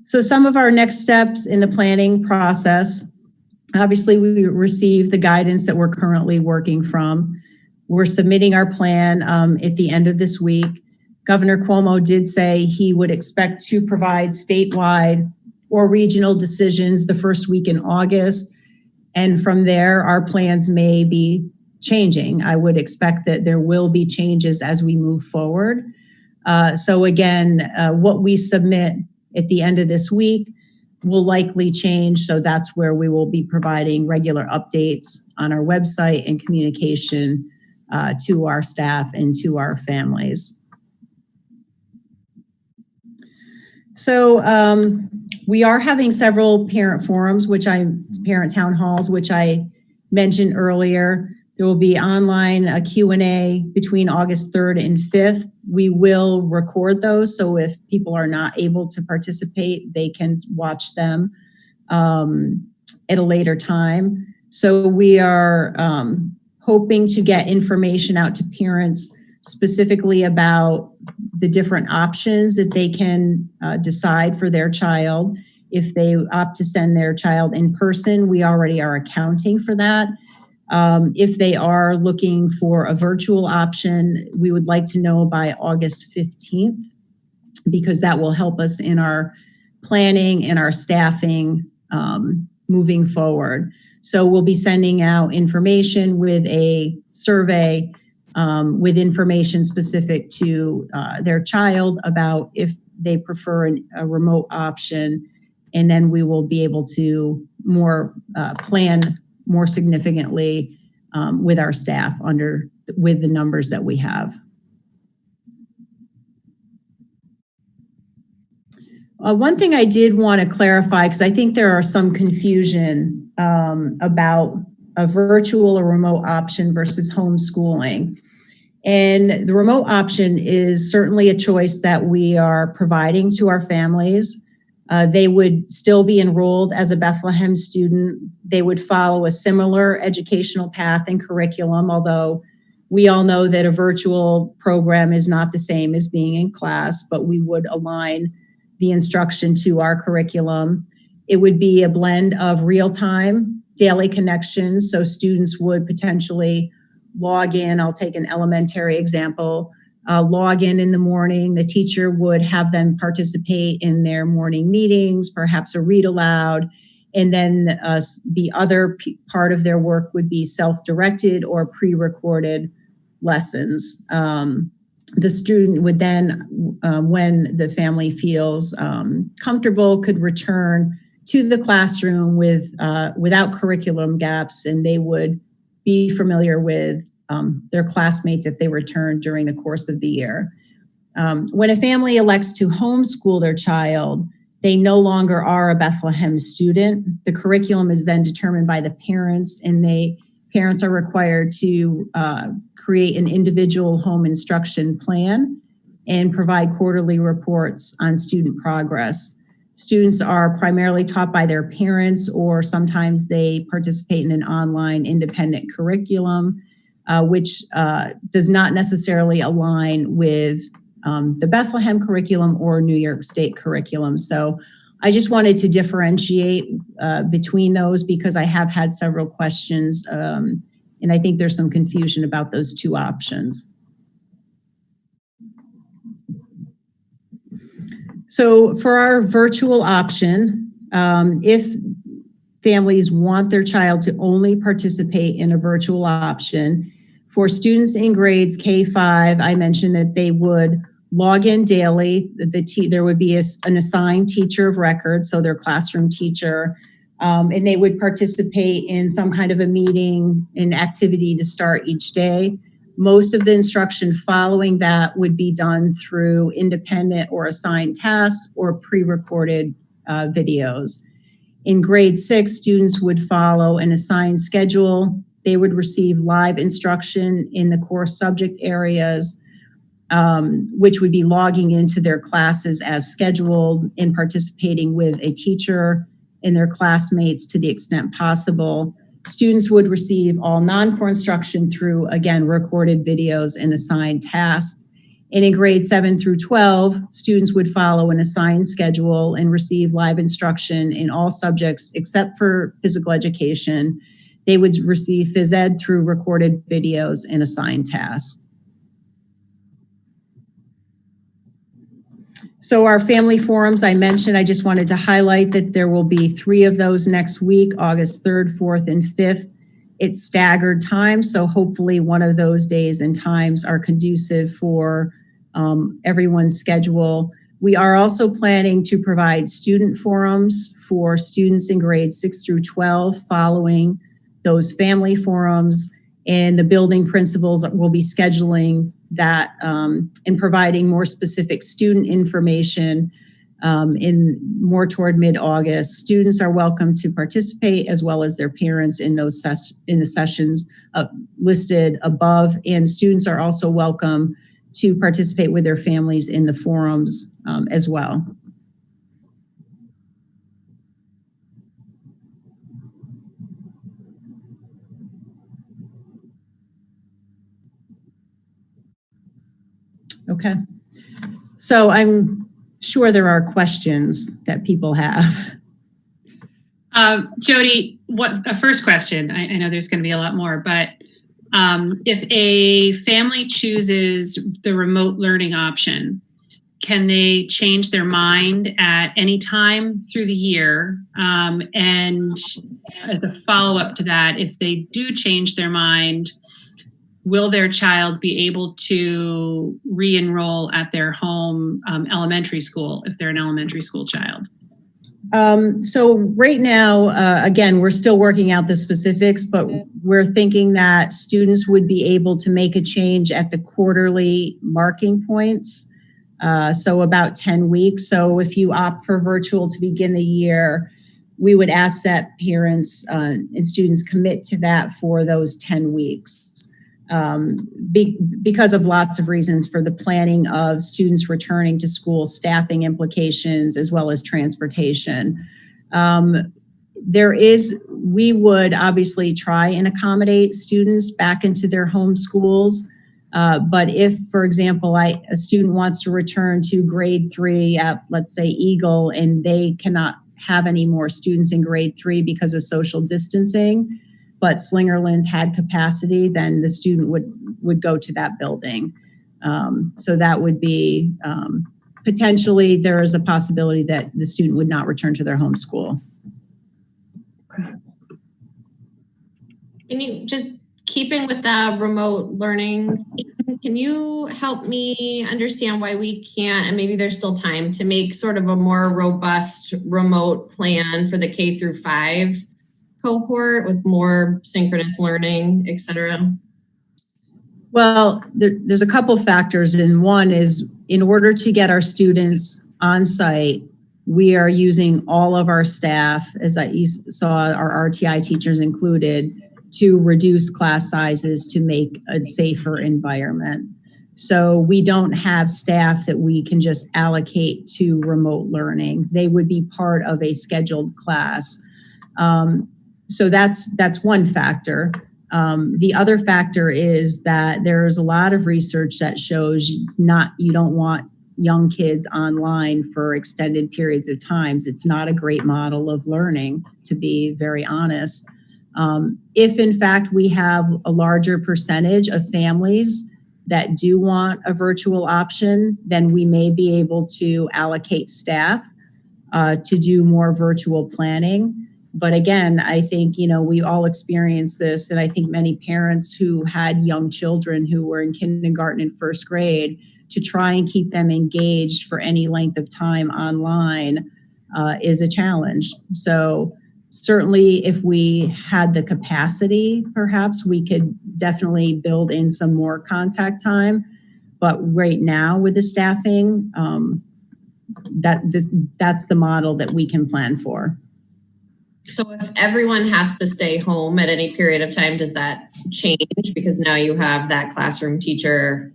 So some of our next steps in the planning process, obviously we received the guidance that we're currently working from. We're submitting our plan at the end of this week. Governor Cuomo did say he would expect to provide statewide or regional decisions the first week in August. And from there, our plans may be changing. I would expect that there will be changes as we move forward. So again, what we submit at the end of this week will likely change. So that's where we will be providing regular updates on our website and communication to our staff and to our families. So we are having several parent forums, parent town halls, which I mentioned earlier. There will be online a Q&A between August 3rd and 5th. We will record those, so if people are not able to participate, they can watch them at a later time. So we are hoping to get information out to parents specifically about the different options that they can decide for their child. If they opt to send their child in person, we already are accounting for that. If they are looking for a virtual option, we would like to know by August 15th, because that will help us in our planning and our staffing moving forward. So we'll be sending out information with a survey with information specific to their child about if they prefer a remote option, and then we will be able to plan more significantly with our staff with the numbers that we have. One thing I did want to clarify, because I think there are some confusion about a virtual or remote option versus homeschooling. And the remote option is certainly a choice that we are providing to our families. They would still be enrolled as a Bethlehem student. They would follow a similar educational path and curriculum, although we all know that a virtual program is not the same as being in class, but we would align the instruction to our curriculum. It would be a blend of real-time daily connections, so students would potentially log in. I'll take an elementary example. Log in the morning. The teacher would have them participate in their morning meetings, perhaps a read aloud, and then the other part of their work would be self-directed or pre-recorded lessons. The student would then, when the family feels comfortable, could return to the classroom without curriculum gaps, and they would be familiar with their classmates if they return during the course of the year. When a family elects to homeschool their child, they no longer are a Bethlehem student. The curriculum is then determined by the parents, and parents are required to create an individual home instruction plan and provide quarterly reports on student progress. Students are primarily taught by their parents, or sometimes they participate in an online independent curriculum, which does not necessarily align with the Bethlehem curriculum or New York State curriculum. So I just wanted to differentiate between those, because I have had several questions, and I think there's some confusion about those two options. So for our virtual option, if families want their child to only participate in a virtual option, for students in grades K-5, I mentioned that they would log in daily. There would be an assigned teacher of record, so their classroom teacher, and they would participate in some kind of a meeting and activity to start each day. Most of the instruction following that would be done through independent or assigned tasks or pre-recorded videos. In grade 6, students would follow an assigned schedule. They would receive live instruction in the core subject areas, which would be logging into their classes as scheduled and participating with a teacher and their classmates to the extent possible. Students would receive all non-core instruction through, again, recorded videos and assigned tasks. And in grades 7 through 12, students would follow an assigned schedule and receive live instruction in all subjects except for physical education. They would receive phys ed through recorded videos and assigned tasks. So our family forums, I mentioned, I just wanted to highlight that there will be 3 of those next week, August 3rd, 4th, and 5th. It's staggered time, so hopefully one of those days and times are conducive for everyone's schedule. We are also planning to provide student forums for students in grades 6 through 12 following those family forums, and the building principals will be scheduling that and providing more specific student information in more toward mid-August. Students are welcome to participate as well as their parents in those in the sessions listed above, and students are also welcome to participate with their families in the forums as well. Okay, so I'm sure there are questions that people have. Jody, first question, I know there's going to be a lot more, but if a family chooses the remote learning option, can they change their mind at any time through the year? And as a follow-up to that, if they do change their mind, will their child be able to re-enroll at their home elementary school if they're an elementary school child? So right now, again, we're still working out the specifics, but we're thinking that students would be able to make a change at the quarterly marking points, so about 10 weeks. So if you opt for virtual to begin the year, we would ask that parents and students commit to that for those 10 weeks. Because of lots of reasons for the planning of students returning to school, staffing implications, as well as transportation. We would obviously try and accommodate students back into their home schools. But if, for example, a student wants to return to grade 3 at, let's say, Eagle, and they cannot have any more students in grade 3 because of social distancing, but Slingerland's had capacity, then the student would go to that building. So that would be, potentially there is a possibility that the student would not return to their home school. Can you, just keeping with the remote learning, can you help me understand why we can't, and maybe there's still time, to make sort of a more robust remote plan for the K through 5 cohort with more synchronous learning, et cetera? Well, there's a couple factors, and one is in order to get our students on site, we are using all of our staff, as you saw, our RTI teachers included, to reduce class sizes to make a safer environment. So we don't have staff that we can just allocate to remote learning. They would be part of a scheduled class. So that's one factor. The other factor is that there's a lot of research that shows you don't want young kids online for extended periods of times. It's not a great model of learning, to be very honest. If in fact we have a larger percentage of families that do want a virtual option, then we may be able to allocate staff to do more virtual planning. But again, I think, we all experience this, and I think many parents who had young children who were in kindergarten and first grade, to try and keep them engaged for any length of time online is a challenge. So Certainly, if we had the capacity, perhaps we could definitely build in some more contact time. But right now, with the staffing, that's the model that we can plan for. So if everyone has to stay home at any period of time, does that change? Because now you have that classroom teacher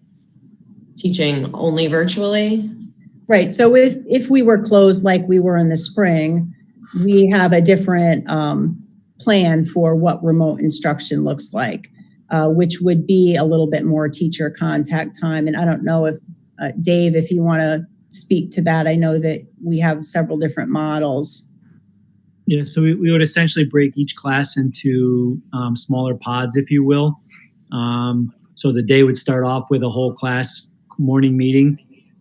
teaching only virtually? Right. So if we were closed like we were in the spring, we have a different plan for what remote instruction looks like, which would be a little bit more teacher contact time. And I don't know if, Dave, if you want to speak to that. I know that we have several different models. Yeah, so we would essentially break each class into smaller pods, if you will. So the day would start off with a whole class morning meeting,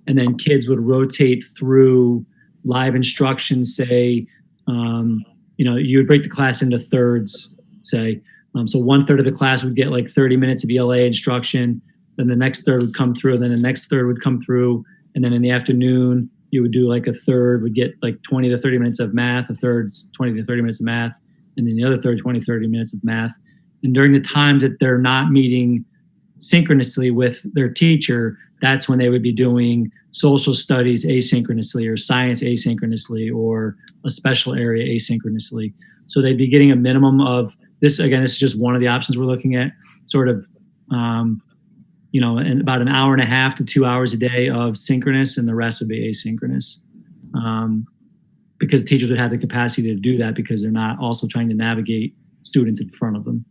and then kids would rotate through live instruction, say, you would break the class into thirds, say. So 1/3 of the class would get like 30 minutes of ELA instruction, then the next third would come through, then the next third would come through, and then in the afternoon, you would do like a third would get like 20 to 30 minutes of math, a third 20 to 30 minutes of math, and then the other third 20 to 30 minutes of math. And during the times that they're not meeting synchronously with their teacher, that's when they would be doing social studies asynchronously or science asynchronously or a special area asynchronously. So they'd be getting a minimum of this. Again, this is just one of the options we're looking at, sort of, and about an hour and a half to 2 hours a day of synchronous, and the rest would be asynchronous. Because teachers would have the capacity to do that because they're not also trying to navigate students in front of them.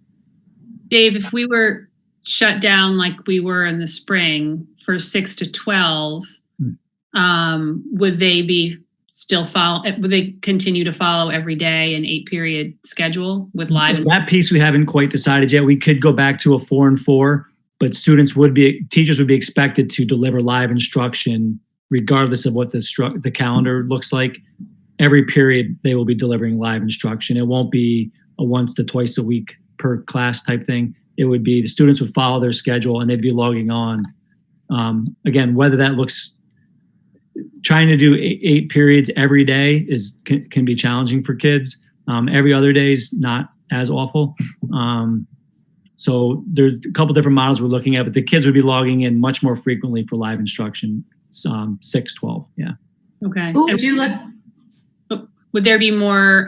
Dave, if we were shut down like we were in the spring for 6 to 12, would they be still would they continue to follow every day an 8-period schedule with live? That piece we haven't quite decided yet. We could go back to a 4 and 4, but teachers would be expected to deliver live instruction regardless of what the calendar looks like. Every period they will be delivering live instruction. It won't be a once to twice a week per class type thing. It would be the students would follow their schedule and they'd be logging on. Again, whether that looks, trying to do 8 periods every day can be challenging for kids. Every other day is not as awful. So there's a couple different models we're looking at, but the kids would be logging in much more frequently for live instruction, 6, 12, yeah. Okay. Ooh, would there be more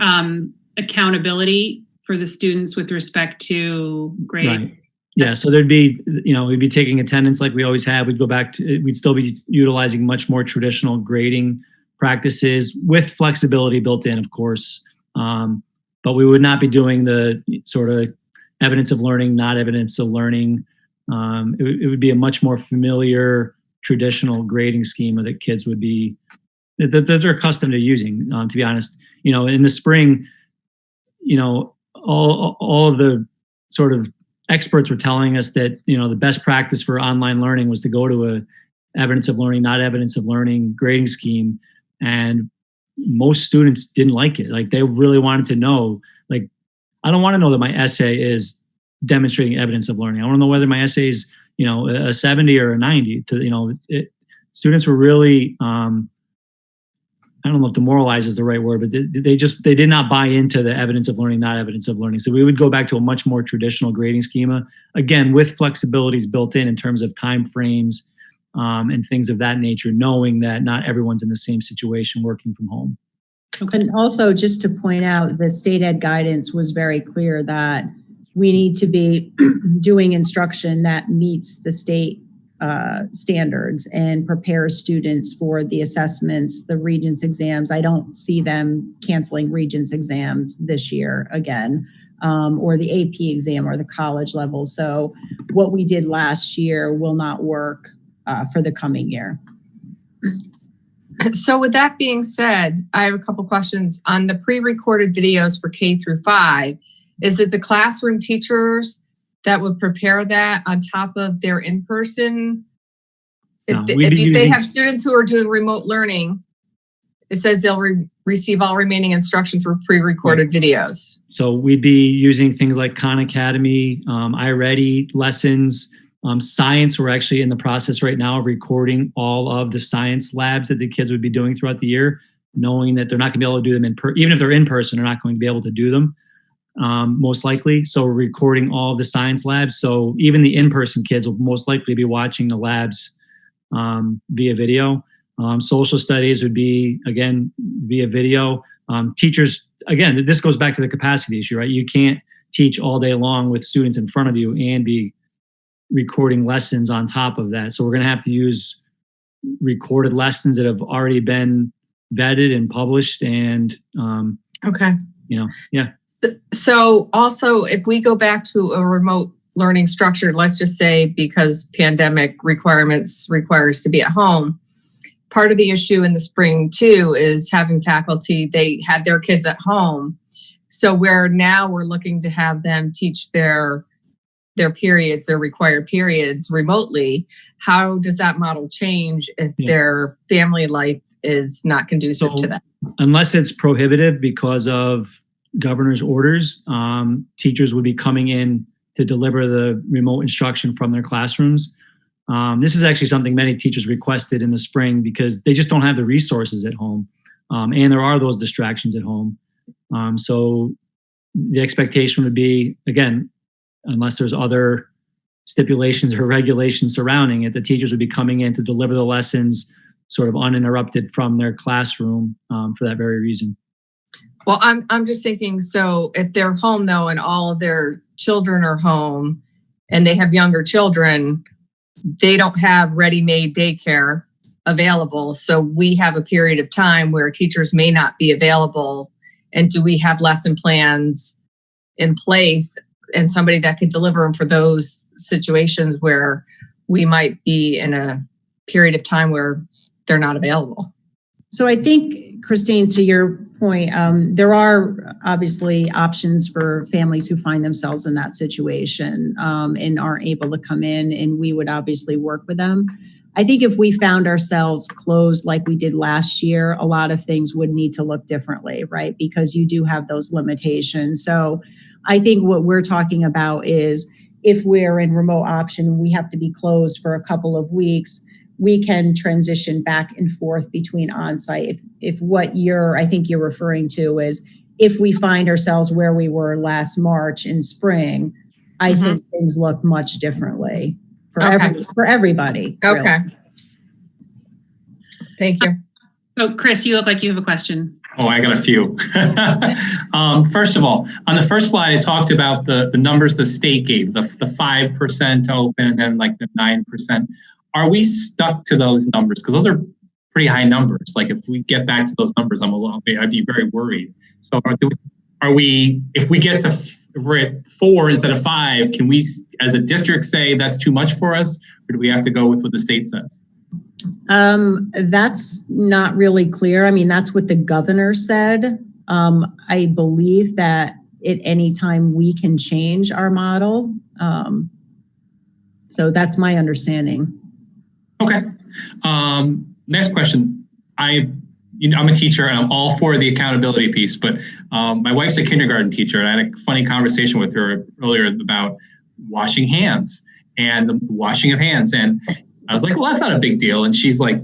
accountability for the students with respect to grade? Right. Yeah, so there'd be, we'd be taking attendance like we always have. We'd still be utilizing much more traditional grading practices with flexibility built in, of course. But we would not be doing the sort of evidence of learning, not evidence of learning. It would be a much more familiar traditional grading schema that kids would be, that they're accustomed to using, to be honest. In the spring, all of the sort of experts were telling us that, the best practice for online learning was to go to a evidence of learning, not evidence of learning grading scheme. And most students didn't like it. Like, they really wanted to know, like, I don't want to know that my essay is demonstrating evidence of learning. I want to know whether my essay is, a 70 or a 90. Students were really, I don't know if demoralize is the right word, but they did not buy into the evidence of learning, not evidence of learning. So we would go back to a much more traditional grading schema, again, with flexibilities built in terms of time frames and things of that nature, knowing that not everyone's in the same situation working from home. Okay. And also, just to point out, the state ed guidance was very clear that we need to be doing instruction that meets the state standards and prepares students for the assessments, the Regents exams. I don't see them canceling Regents exams this year again, or the AP exam or the college level. So what we did last year will not work for the coming year. So with that being said, I have a couple questions on the pre-recorded videos for K through 5. Is it the classroom teachers that would prepare that on top of their in-person? If they have students who are doing remote learning, it says they'll receive all remaining instruction through pre-recorded videos. So we'd be using things like Khan Academy, iReady lessons, science. We're actually in the process right now of recording all of the science labs that the kids would be doing throughout the year. knowing that they're not going to be able to do them even if they're in person, they're not going to be able to do them, most likely. So we're recording all of the science labs. So even the in-person kids will most likely be watching the labs via video. Social studies would be, again, via video. Teachers, again, this goes back to the capacity issue, right? You can't teach all day long with students in front of you and be recording lessons on top of that. So we're going to have to use recorded lessons that have already been vetted and published. And, Okay. Yeah. So also, if we go back to a remote learning structure, let's just say because pandemic requirements requires to be at home, part of the issue in the spring too is having faculty, they had their kids at home. So we're looking to have them teach their periods, their required periods remotely. How does that model change if their family life is not conducive to that? Unless it's prohibitive because of governor's orders, teachers would be coming in to deliver the remote instruction from their classrooms. This is actually something many teachers requested in the spring because they just don't have the resources at home. And there are those distractions at home. So the expectation would be, again, unless there's other stipulations or regulations surrounding it, the teachers would be coming in to deliver the lessons sort of uninterrupted from their classroom for that very reason. Well, I'm just thinking, so if they're home though, and all of their children are home and they have younger children, they don't have ready-made daycare available. So we have a period of time where teachers may not be available. And do we have lesson plans in place and somebody that could deliver them for those situations where we might be in a period of time where they're not available? So I think, Christine, to your point, there are obviously options for families who find themselves in that situation and aren't able to come in, and we would obviously work with them. I think if we found ourselves closed like we did last year, a lot of things would need to look differently, right? Because you do have those limitations. So I think what we're talking about is if we're in remote option, we have to be closed for a couple of weeks, we can transition back and forth between on-site. If what I think you're referring to is if we find ourselves where we were last March in spring, I think things look much differently for everybody. Okay. Really. Thank you. Oh, Chris, you look like you have a question. Oh, I got a few. First of all, on the first slide, it talked about the numbers the state gave, the 5% open and then like the 9%. Are we stuck to those numbers? Because those are pretty high numbers. Like if we get back to those numbers, I'd be very worried. So are we, if we get to we're at 4 instead of 5, can we as a district say that's too much for us? Or do we have to go with what the state says? That's not really clear. I mean, that's what the governor said. I believe that at any time we can change our model. So that's my understanding. Okay. Next question. I'm a teacher and I'm all for the accountability piece, but my wife's a kindergarten teacher and I had a funny conversation with her earlier about washing hands and the washing of hands. And I was like, well, that's not a big deal. And she's like,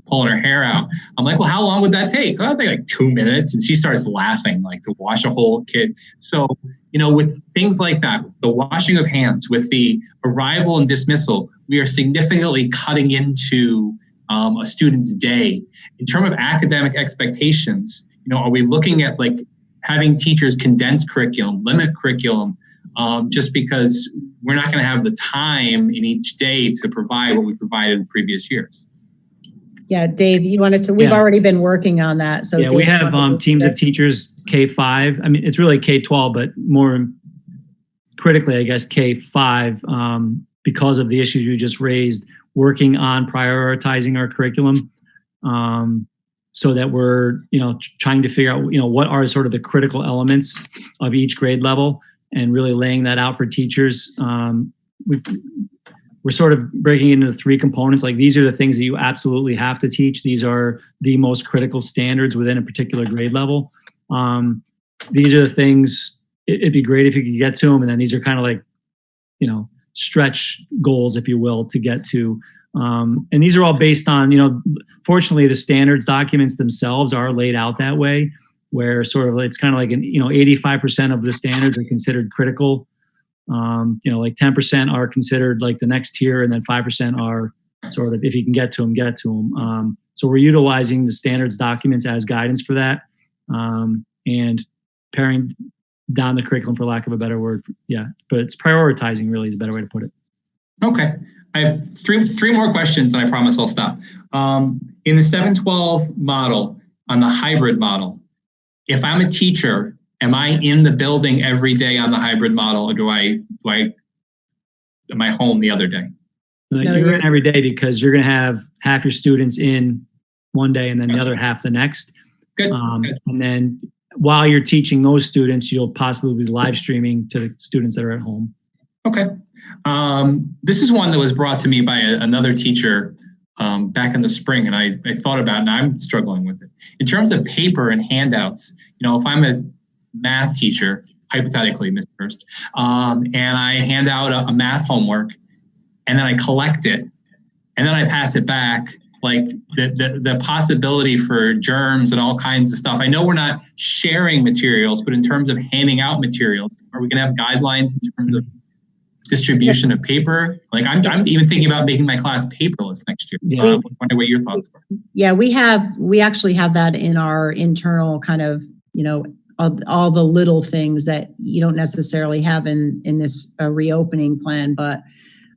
pulling her hair out. I'm like, well, how long would that take? I think like 2 minutes. And she starts laughing, like to wash a whole kid. So, with things like that, with the washing of hands, with the arrival and dismissal, we are significantly cutting into a student's day. In terms of academic expectations, are we looking at like having teachers condense curriculum, limit curriculum, just because we're not going to have the time in each day to provide what we provided in previous years? Yeah, Dave, you wanted to, we've already been working on that. So yeah, Dave, we have teams of teachers K-5. I mean, it's really K-12, but more critically, I guess, K-5, because of the issues you just raised, working on prioritizing our curriculum so that we're, trying to figure out, what are sort of the critical elements of each grade level and really laying that out for teachers. We're sort of breaking into 3 components. Like these are the things that you absolutely have to teach. These are the most critical standards within a particular grade level. These are the things, it'd be great if you could get to them. And then these are kind of like, stretch goals, if you will, to get to. And these are all based on, fortunately, the standards documents themselves are laid out that way, where sort of it's kind of like 85% of the standards are considered critical. Like 10% are considered like the next tier, and then 5% are sort of, if you can get to them, get to them. So we're utilizing the standards documents as guidance for that, and paring down the curriculum, for lack of a better word. Yeah, but it's prioritizing really is a better way to put it. Okay. I have three more questions, and I promise I'll stop. In the 712 model, on the hybrid model, if I'm a teacher, am I in the building every day on the hybrid model, or am I home the other day? No, you're in every day, because you're going to have half your students in one day and then the other half the next. Good. And then while you're teaching those students, you'll possibly be live streaming to the students that are at home. Okay. This is one that was brought to me by another teacher back in the spring, and I thought about it, and I'm struggling with it. In terms of paper and handouts, if I'm a math teacher, hypothetically, Ms. Hurst, and I hand out a math homework, and then I collect it, and then I pass it back, like the possibility for germs and all kinds of stuff. I know we're not sharing materials, but in terms of handing out materials, are we going to have guidelines in terms of distribution of paper? Like I'm even thinking about making my class paperless next year. So I was wondering what your thoughts were. Yeah, we actually have that in our internal kind of, all the little things that you don't necessarily have in this reopening plan. But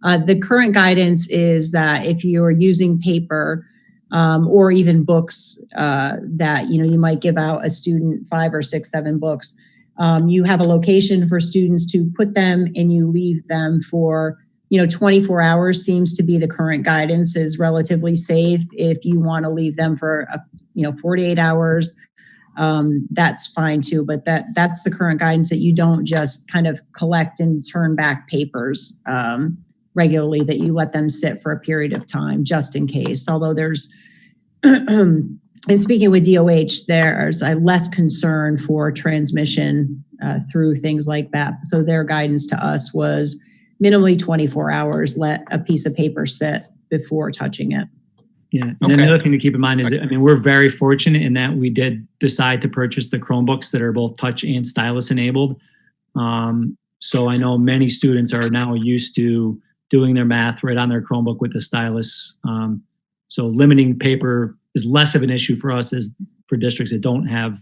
the current guidance is that if you're using paper or even books that, you might give out a student 5 or 6, 7 books, you have a location for students to put them, and you leave them for, 24 hours seems to be the current guidance is relatively safe. If you want to leave them for, 48 hours, that's fine too. But that's the current guidance, that you don't just kind of collect and turn back papers regularly, that you let them sit for a period of time just in case. Although there's, and speaking with DOH, there's a less concern for transmission through things like that. So their guidance to us was minimally 24 hours, let a piece of paper sit before touching it. Yeah. And then the other thing to keep in mind is that, we're very fortunate in that we did decide to purchase the Chromebooks that are both touch and stylus enabled. So I know many students are now used to doing their math right on their Chromebook with the stylus. So limiting paper is less of an issue for us as for districts that don't have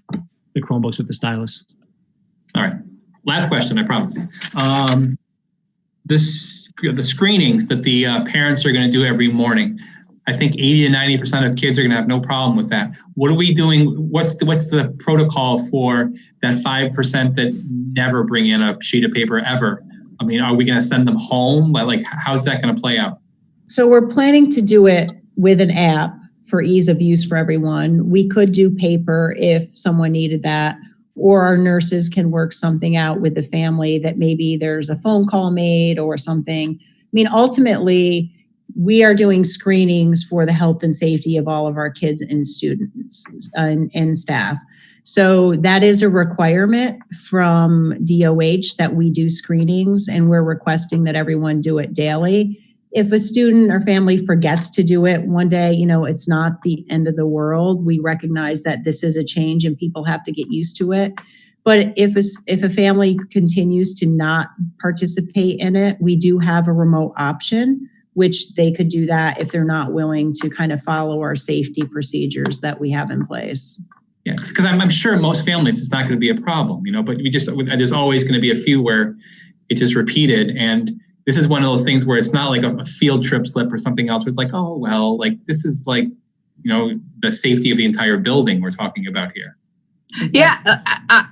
the Chromebooks with the stylus. All right. Last question, I promise. The screenings that the parents are going to do every morning, I think 80 to 90% of kids are going to have no problem with that. What are we doing? What's the protocol for that 5% that never bring in a sheet of paper ever? I mean, are we going to send them home? Like, how's that going to play out? So we're planning to do it with an app for ease of use for everyone. We could do paper if someone needed that, or our nurses can work something out with the family that maybe there's a phone call made or something. I mean, ultimately, we are doing screenings for the health and safety of all of our kids and students and staff. So that is a requirement from DOH that we do screenings, and we're requesting that everyone do it daily. If a student or family forgets to do it one day, it's not the end of the world. We recognize that this is a change and people have to get used to it. But if a family continues to not participate in it, we do have a remote option, which they could do that if they're not willing to kind of follow our safety procedures that we have in place. Yeah, because I'm sure most families it's not going to be a problem, but there's always going to be a few where it's just repeated. And this is one of those things where it's not like a field trip slip or something else. Where it's like, oh, well, like this is like, the safety of the entire building we're talking about here. Yeah,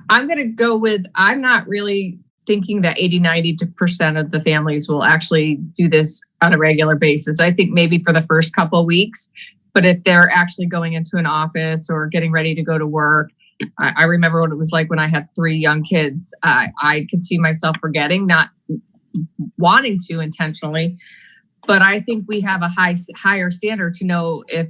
I'm going to go with, I'm not really thinking that 80-90% of the families will actually do this on a regular basis. I think maybe for the first couple of weeks, but if they're actually going into an office or getting ready to go to work, I remember what it was like when I had 3 young kids. I could see myself forgetting, not wanting to intentionally, but I think we have a higher standard to know if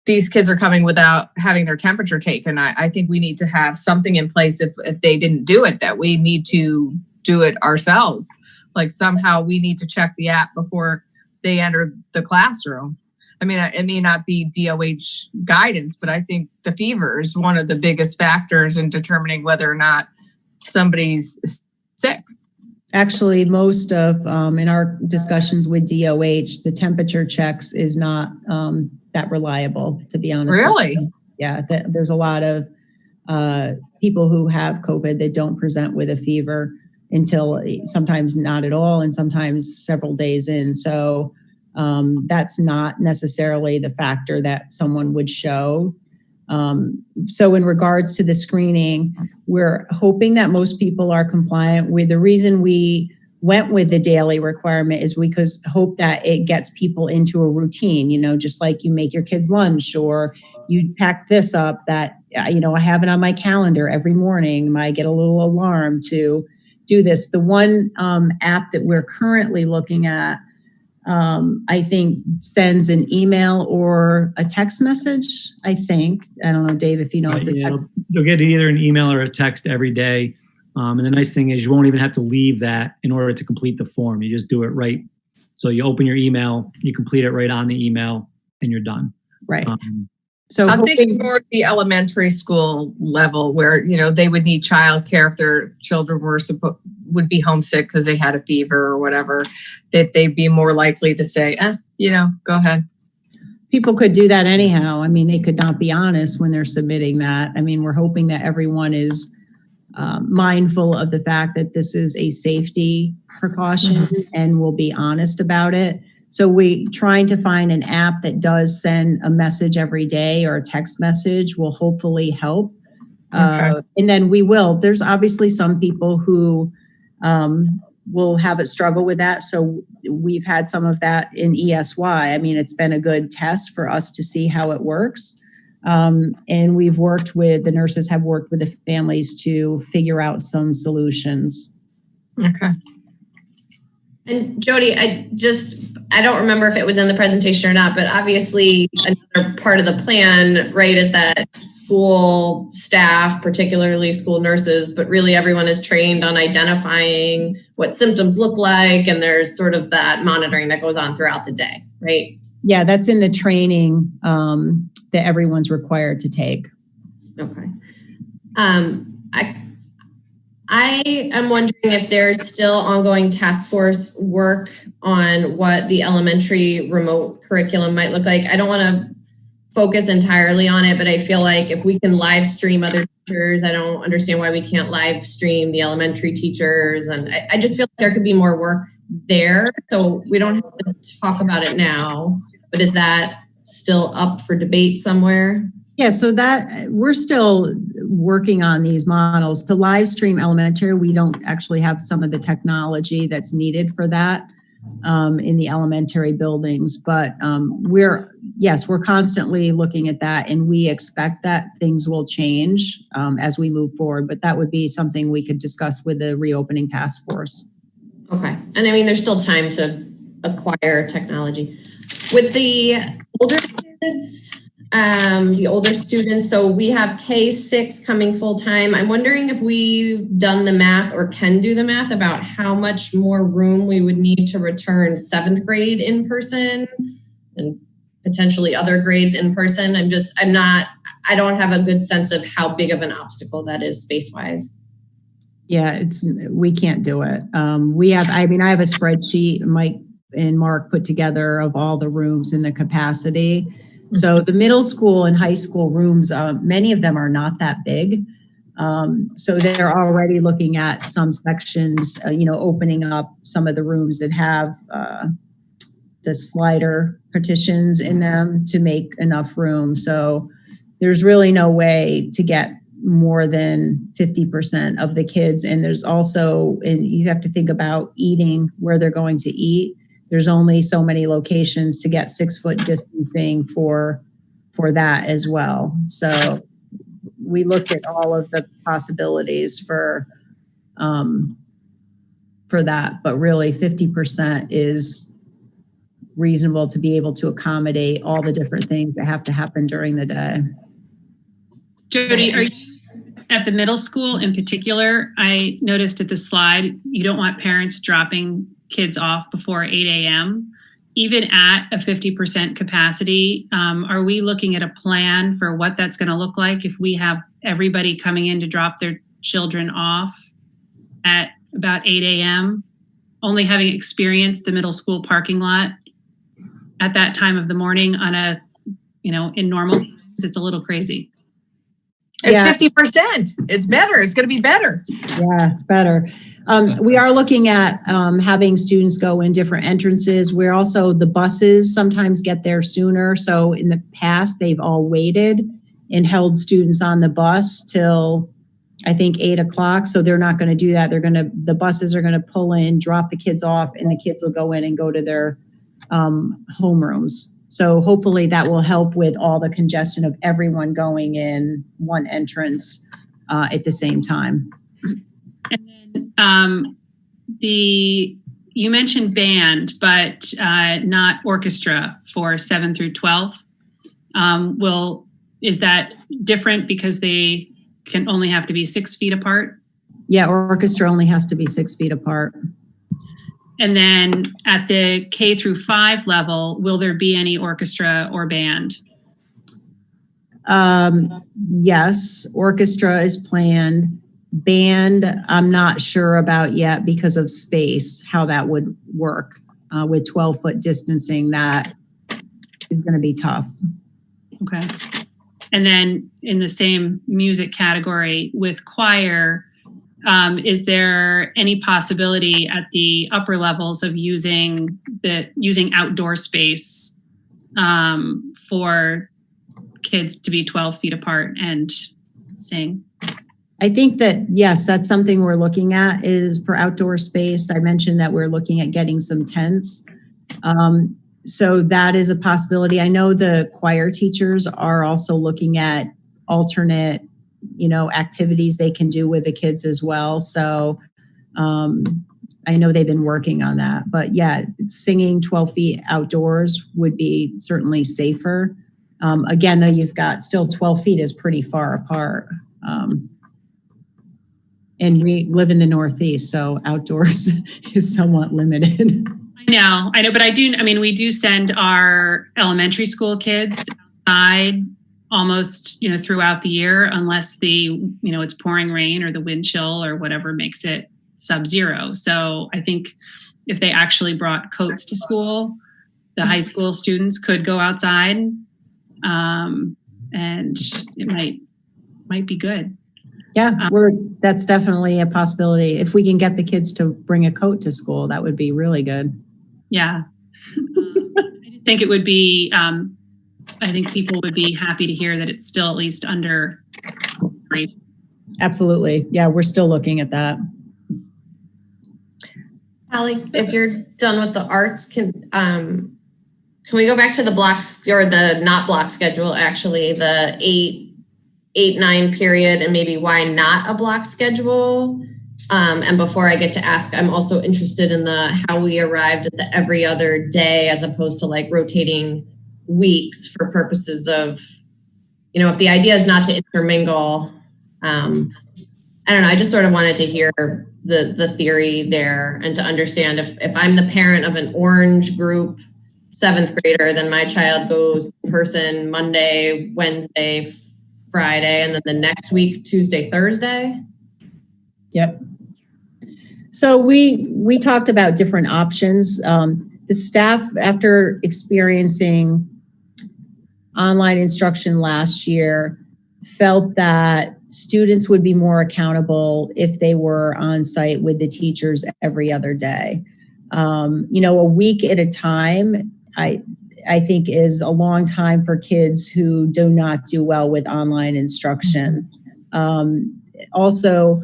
these kids are coming without having their temperature taken. I think we need to have something in place if they didn't do it, that we need to do it ourselves. Like somehow we need to check the app before they enter the classroom. I mean, it may not be DOH guidance, but I think the fever is one of the biggest factors in determining whether or not somebody's sick. Actually, most of, in our discussions with DOH, the temperature checks is not that reliable, to be honest. Really? Yeah, there's a lot of people who have COVID that don't present with a fever until sometimes not at all and sometimes several days in. So that's not necessarily the factor that someone would show. So in regards to the screening, we're hoping that most people are compliant with. The reason we went with the daily requirement is because hope that it gets people into a routine, just like you make your kids lunch or you pack this up that, I have it on my calendar every morning. I get a little alarm to do this. The one app that we're currently looking at, I think sends an email or a text message, I think. I don't know, Dave, if you know, it's a text. You'll get either an email or a text every day. And the nice thing is you won't even have to leave that in order to complete the form. You just do it right. So you open your email, you complete it right on the email, and you're done. Right. So I'm thinking more at the elementary school level where, they would need childcare if their children would be homesick because they had a fever or whatever, that they'd be more likely to say, go ahead. People could do that anyhow. I mean, they could not be honest when they're submitting that. I mean, we're hoping that everyone is mindful of the fact that this is a safety precaution and will be honest about it. So we trying to find an app that does send a message every day or a text message will hopefully help. And then we will. There's obviously some people who will have a struggle with that. So we've had some of that in ESY. I mean, it's been a good test for us to see how it works. And we've worked with, the nurses have worked with the families to figure out some solutions. Okay. And Jody, I don't remember if it was in the presentation or not, but obviously another part of the plan, right, is that school staff, particularly school nurses, but really everyone is trained on identifying what symptoms look like. And there's sort of that monitoring that goes on throughout the day, right? Yeah, that's in the training that everyone's required to take. Okay. I am wondering if there's still ongoing task force work on what the elementary remote curriculum might look like. I don't want to focus entirely on it, but I feel like if we can live stream other teachers, I don't understand why we can't live stream the elementary teachers. And I just feel like there could be more work there. So we don't have to talk about it now, but is that still up for debate somewhere? Yeah, so that we're still working on these models. To live stream elementary, we don't actually have some of the technology that's needed for that in the elementary buildings. But we're constantly looking at that, and we expect that things will change as we move forward. But that would be something we could discuss with the reopening task force. Okay, and I mean, there's still time to acquire technology. With the older kids, the older students, so we have K-6 coming full time. I'm wondering if we've done the math or can do the math about how much more room we would need to return 7th grade in person and potentially other grades in person. I don't have a good sense of how big of an obstacle that is space-wise. Yeah, we can't do it. I have a spreadsheet Mike and Mark put together of all the rooms and the capacity. So the middle school and high school rooms, many of them are not that big. So they're already looking at some sections, opening up some of the rooms that have the slider partitions in them to make enough room. So there's really no way to get more than 50% of the kids. And there's also, and you have to think about eating, where they're going to eat. There's only so many locations to get 6-foot distancing for that as well. So we looked at all of the possibilities for that, but really 50% is reasonable to be able to accommodate all the different things that have to happen during the day. Jody, are you at the middle school in particular? I noticed at the slide, you don't want parents dropping kids off before 8 a.m. even at a 50% capacity, are we looking at a plan for what that's going to look like if we have everybody coming in to drop their children off at about 8 a.m., only having experienced the middle school parking lot at that time of the morning on a, in normal times? It's a little crazy. It's 50%. It's better. It's going to be better. Yeah, it's better. We are looking at having students go in different entrances. We're also, the buses sometimes get there sooner. So in the past, they've all waited and held students on the bus till, I think, 8 o'clock. So they're not going to do that. The buses are going to pull in, drop the kids off, and the kids will go in and go to their homerooms. So hopefully that will help with all the congestion of everyone going in one entrance at the same time. And then you mentioned band, but not orchestra for 7 through 12. Is that different because they can only have to be 6 feet apart? Yeah, orchestra only has to be 6 feet apart. And then at the K through 5 level, will there be any orchestra or band? Yes, orchestra is planned. Band, I'm not sure about yet because of space, how that would work. With 12-foot distancing, that is going to be tough. Okay. And then in the same music category with choir, is there any possibility at the upper levels of using outdoor space for kids to be 12 feet apart and sing? I think that, yes, that's something we're looking at, is for outdoor space. I mentioned that we're looking at getting some tents. So that is a possibility. I know the choir teachers are also looking at alternate, activities they can do with the kids as well. So I know they've been working on that. But yeah, singing 12 feet outdoors would be certainly safer. Again, though, you've got still 12 feet is pretty far apart. And we live in the Northeast, so outdoors is somewhat limited. I know, but we do send our elementary school kids outside almost, throughout the year, unless it's pouring rain or the wind chill or whatever makes it sub-zero. So I think if they actually brought coats to school, the high school students could go outside, and it might be good. Yeah, that's definitely a possibility. If we can get the kids to bring a coat to school, that would be really good. Yeah. I just think it would be, I think people would be happy to hear that it's still at least under 3. Absolutely. Yeah, we're still looking at that. Allie, if you're done with the arts, can we go back to the blocks, or the not block schedule, actually, the 8-9 period, and maybe why not a block schedule? And before I get to ask, I'm also interested in how we arrived at the every other day as opposed to like rotating weeks for purposes of, if the idea is not to intermingle. I don't know. I just sort of wanted to hear the theory there and to understand if I'm the parent of an orange group 7th grader, then my child goes in person Monday, Wednesday, Friday, and then the next week, Tuesday, Thursday. Yep. So we talked about different options. The staff, after experiencing online instruction last year, felt that students would be more accountable if they were on site with the teachers every other day. A week at a time, I think is a long time for kids who do not do well with online instruction. Also,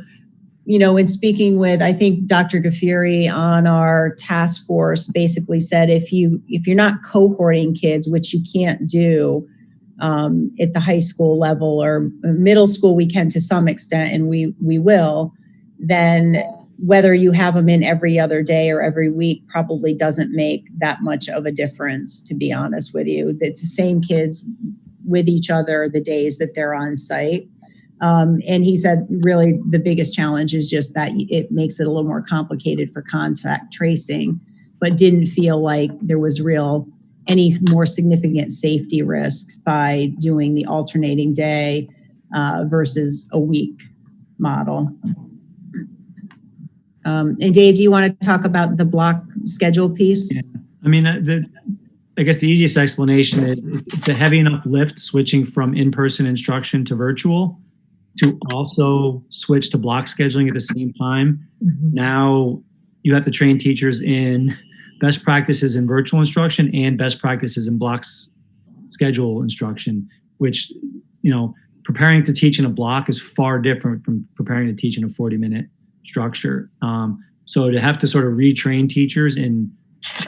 in speaking with, I think Dr. Gafiri on our task force basically said, if you're not cohorting kids, which you can't do at the high school level or middle school, we can to some extent, and we will, then whether you have them in every other day or every week probably doesn't make that much of a difference, to be honest with you. It's the same kids with each other the days that they're on site. And he said really the biggest challenge is just that it makes it a little more complicated for contact tracing. but didn't feel like there was any more significant safety risk by doing the alternating day versus a week model. And Dave, do you want to talk about the block schedule piece? Yeah. I mean, I guess the easiest explanation is it's a heavy enough lift switching from in-person instruction to virtual to also switch to block scheduling at the same time. Mm-hmm. Now you have to train teachers in best practices in virtual instruction and best practices in blocks schedule instruction, which, preparing to teach in a block is far different from preparing to teach in a 40-minute structure. So to have to sort of retrain teachers in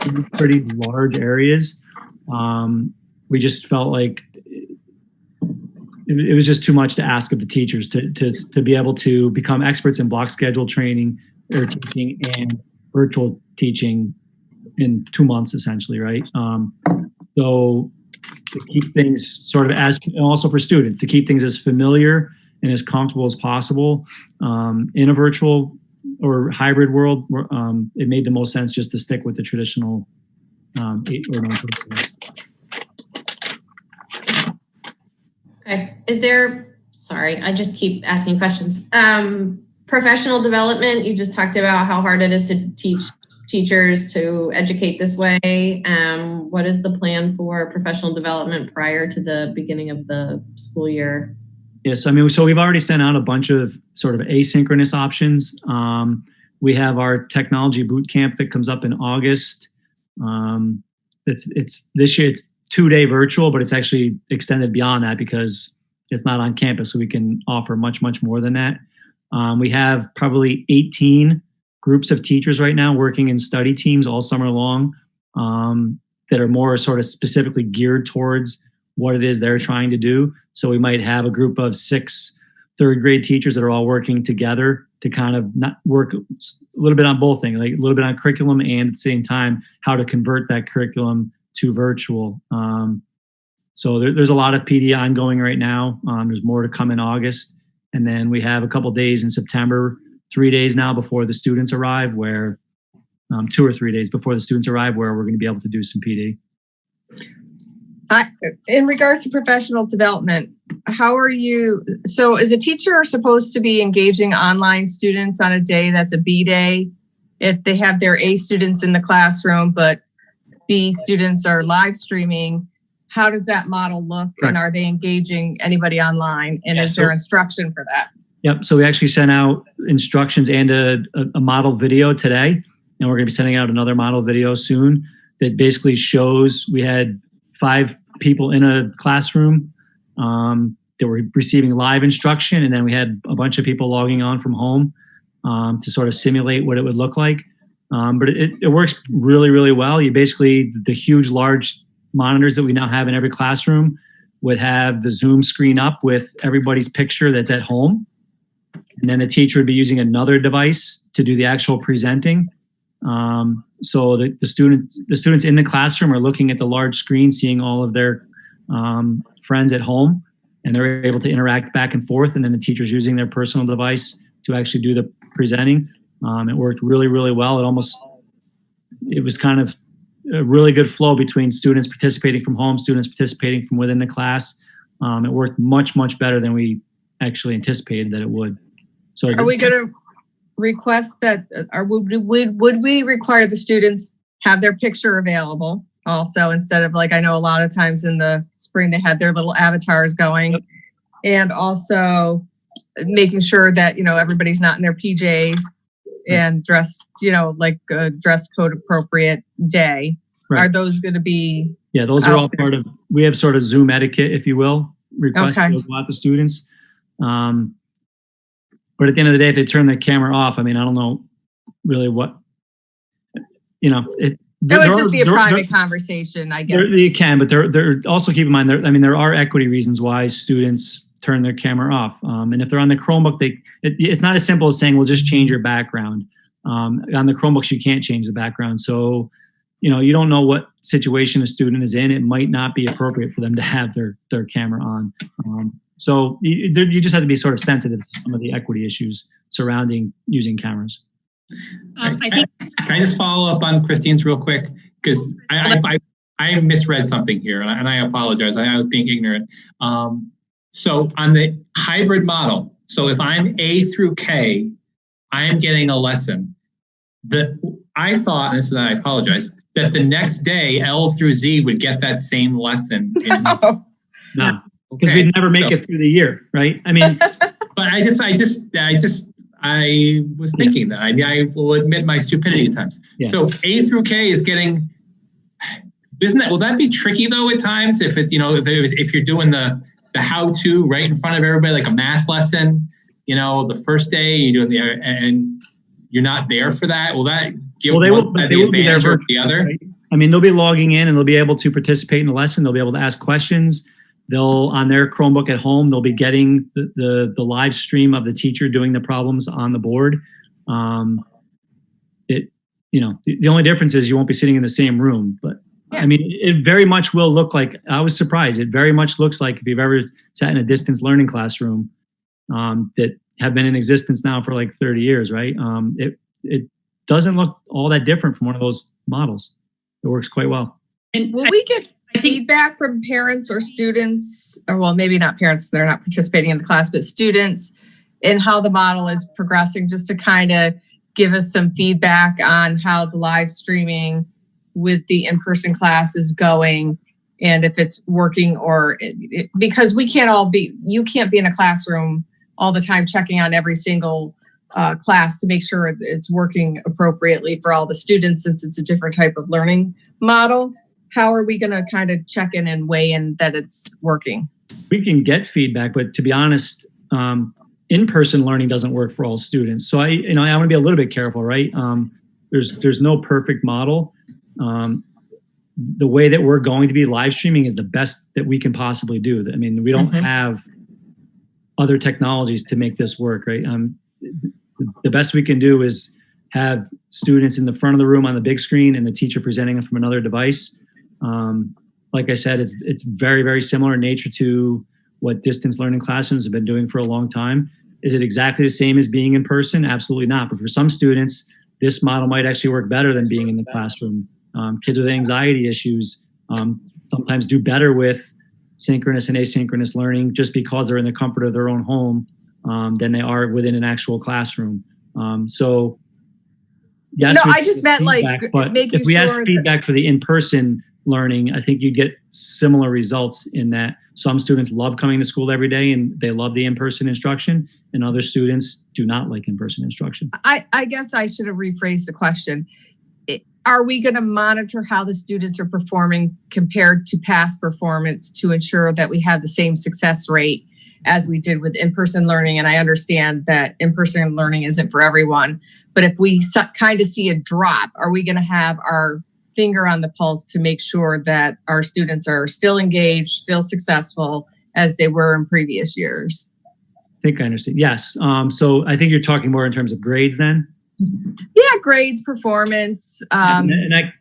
two pretty large areas, we just felt like it was just too much to ask of the teachers to be able to become experts in block schedule training or teaching and virtual teaching in 2 months, essentially, right? So to keep things sort of and also for students, to keep things as familiar and as comfortable as possible in a virtual or hybrid world, it made the most sense just to stick with the traditional 8 or 9. Okay. Sorry, I just keep asking questions. Professional development, you just talked about how hard it is to teach teachers to educate this way. What is the plan for professional development prior to the beginning of the school year? Yes, I mean, so we've already sent out a bunch of sort of asynchronous options. We have our technology boot camp that comes up in August. It's this year, it's 2-day virtual, but it's actually extended beyond that because it's not on campus, so we can offer much, much more than that. We have probably 18 groups of teachers right now working in study teams all summer long that are more sort of specifically geared towards what it is they're trying to do. So we might have a group of 6 third-grade teachers that are all working together to kind of not work a little bit on both things, like a little bit on curriculum and at the same time how to convert that curriculum to virtual. So there's a lot of PD ongoing right now. There's more to come in August. And then we have a couple days in September, 3 days now before the students arrive, where 2 or 3 days before the students arrive, where we're going to be able to do some PD. In regards to professional development, how are you? So is a teacher supposed to be engaging online students on a day that's a B day if they have their A students in the classroom, but B students are live streaming? How does that model look? Correct. And are they engaging anybody online? And is there instruction for that? Yep. So we actually sent out instructions and a model video today, and we're going to be sending out another model video soon that basically shows we had 5 people in a classroom that were receiving live instruction, and then we had a bunch of people logging on from home to sort of simulate what it would look like. But it works really, really well. You basically, the huge, large monitors that we now have in every classroom would have the Zoom screen up with everybody's picture that's at home. And then the teacher would be using another device to do the actual presenting. So the students in the classroom are looking at the large screen, seeing all of their friends at home, and they're able to interact back and forth. And then the teacher's using their personal device to actually do the presenting. It worked really, really well. It was kind of a really good flow between students participating from home, students participating from within the class. It worked much, much better than we actually anticipated that it would. So are we going to request that, or would we require the students have their picture available also, instead of, like, I know a lot of times in the spring they had their little avatars going? Yep. And also making sure that, everybody's not in their PJs and dressed, like a dress code appropriate day. Right. Are those going to be? Yeah, those are all part of, we have sort of Zoom etiquette, if you will, requests goes out to students. But at the end of the day, if they turn the camera off, I mean, I don't know really what, it would just be a private conversation, I guess. You can, but they're also, keep in mind, there are equity reasons why students turn their camera off. And if they're on the Chromebook, it's not as simple as saying, well, just change your background. On the Chromebooks, you can't change the background. So, you don't know what situation a student is in. It might not be appropriate for them to have their camera on. So you just have to be sort of sensitive to some of the equity issues surrounding using cameras. I think. Can I just follow up on Christine's real quick? Because I misread something here, and I apologize. I was being ignorant. So on the hybrid model, so if I'm A through K, I am getting a lesson. I thought, and I apologize, that the next day L through Z would get that same lesson. No, because we'd never make it through the year, right? I mean, but I was thinking that. I will admit my stupidity at times. Yeah. So A through K is getting. Will that be tricky though at times if it's if you're doing the how-to right in front of everybody, like a math lesson, the first day you do and you're not there for that? Will that give the advantage over the other? Right? I mean, they'll be logging in and they'll be able to participate in the lesson. They'll be able to ask questions. They'll, on their Chromebook at home, they'll be getting the live stream of the teacher doing the problems on the board. The only difference is you won't be sitting in the same room, but yeah. I mean, it very much will look like, I was surprised. It very much looks like if you've ever sat in a distance learning classroom that have been in existence now for like 30 years, right? It doesn't look all that different from one of those models. It works quite well. And will we get feedback from parents or students, or well, maybe not parents, they're not participating in the class, but students in how the model is progressing, just to kind of give us some feedback on how the live streaming with the in-person class is going and if it's working because you can't be in a classroom all the time checking on every single class to make sure it's working appropriately for all the students since it's a different type of learning model. How are we going to kind of check in and weigh in that it's working? We can get feedback, but to be honest, in-person learning doesn't work for all students. So I want to be a little bit careful, right? There's no perfect model. The way that we're going to be live streaming is the best that we can possibly do. I mean, we don't have other technologies to make this work, right? The best we can do is have students in the front of the room on the big screen and the teacher presenting from another device. Like I said, it's very, very similar in nature to what distance learning classrooms have been doing for a long time. Is it exactly the same as being in person? Absolutely not. But for some students, this model might actually work better than being in the classroom. Kids with anxiety issues sometimes do better with synchronous and asynchronous learning just because they're in the comfort of their own home than they are within an actual classroom. So, yes, no, I just meant but if we ask feedback for the in-person learning, I think you get similar results in that some students love coming to school every day and they love the in-person instruction, and other students do not like in-person instruction. I guess I should have rephrased the question. Are we going to monitor how the students are performing compared to past performance to ensure that we have the same success rate as we did with in-person learning? And I understand that in-person learning isn't for everyone, but if we kind of see a drop, are we going to have our finger on the pulse to make sure that our students are still engaged, still successful as they were in previous years? I think I understand. Yes. So I think you're talking more in terms of grades then? Yeah, grades, performance. And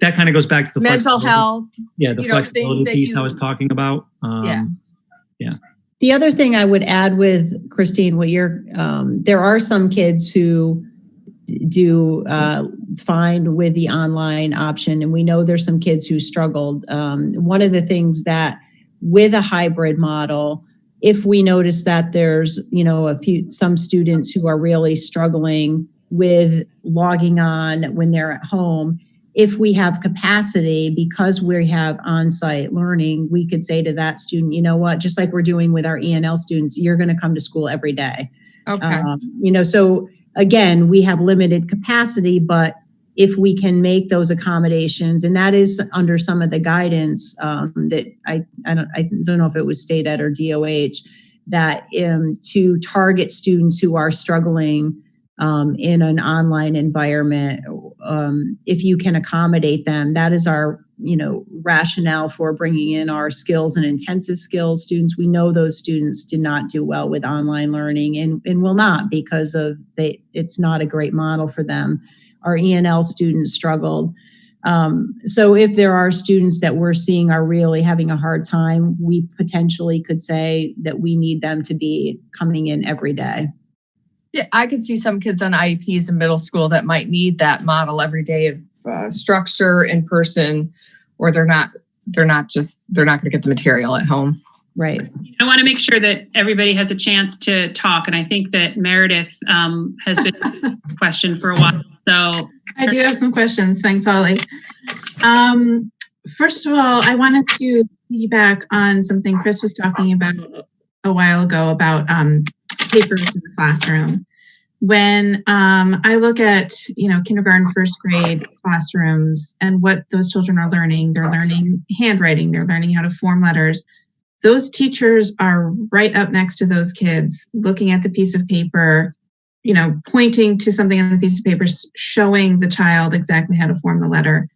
that kind of goes back to the mental health. Yeah, the flexibility piece I was talking about. Yeah. The other thing I would add with Christine, there are some kids who do fine with the online option, and we know there's some kids who struggled. One of the things that with a hybrid model, if we notice that there's some students who are really struggling with logging on when they're at home, if we have capacity, because we have on-site learning, we could say to that student, you know what, just like we're doing with our ENL students, you're going to come to school every day. Okay. So again, we have limited capacity, but if we can make those accommodations, and that is under some of the guidance that I don't know if it was state ed or DOH, that to target students who are struggling in an online environment, if you can accommodate them, that is our rationale for bringing in our skills and intensive skills students. We know those students do not do well with online learning and will not because it's not a great model for them. Our ENL students struggled. So if there are students that we're seeing are really having a hard time, we potentially could say that we need them to be coming in every day. Yeah, I could see some kids on IEPs in middle school that might need that model every day of structure in person, or they're not going to get the material at home. Right. I want to make sure that everybody has a chance to talk, and I think that Meredith has been a question for a while. So I do have some questions. Thanks, Holly. First of all, I wanted to piggyback on something Chris was talking about a while ago about papers in the classroom. When I look at, kindergarten, first grade classrooms and what those children are learning, they're learning handwriting, they're learning how to form letters. Those teachers are right up next to those kids, looking at the piece of paper, pointing to something on the piece of paper, showing the child exactly how to form the letter.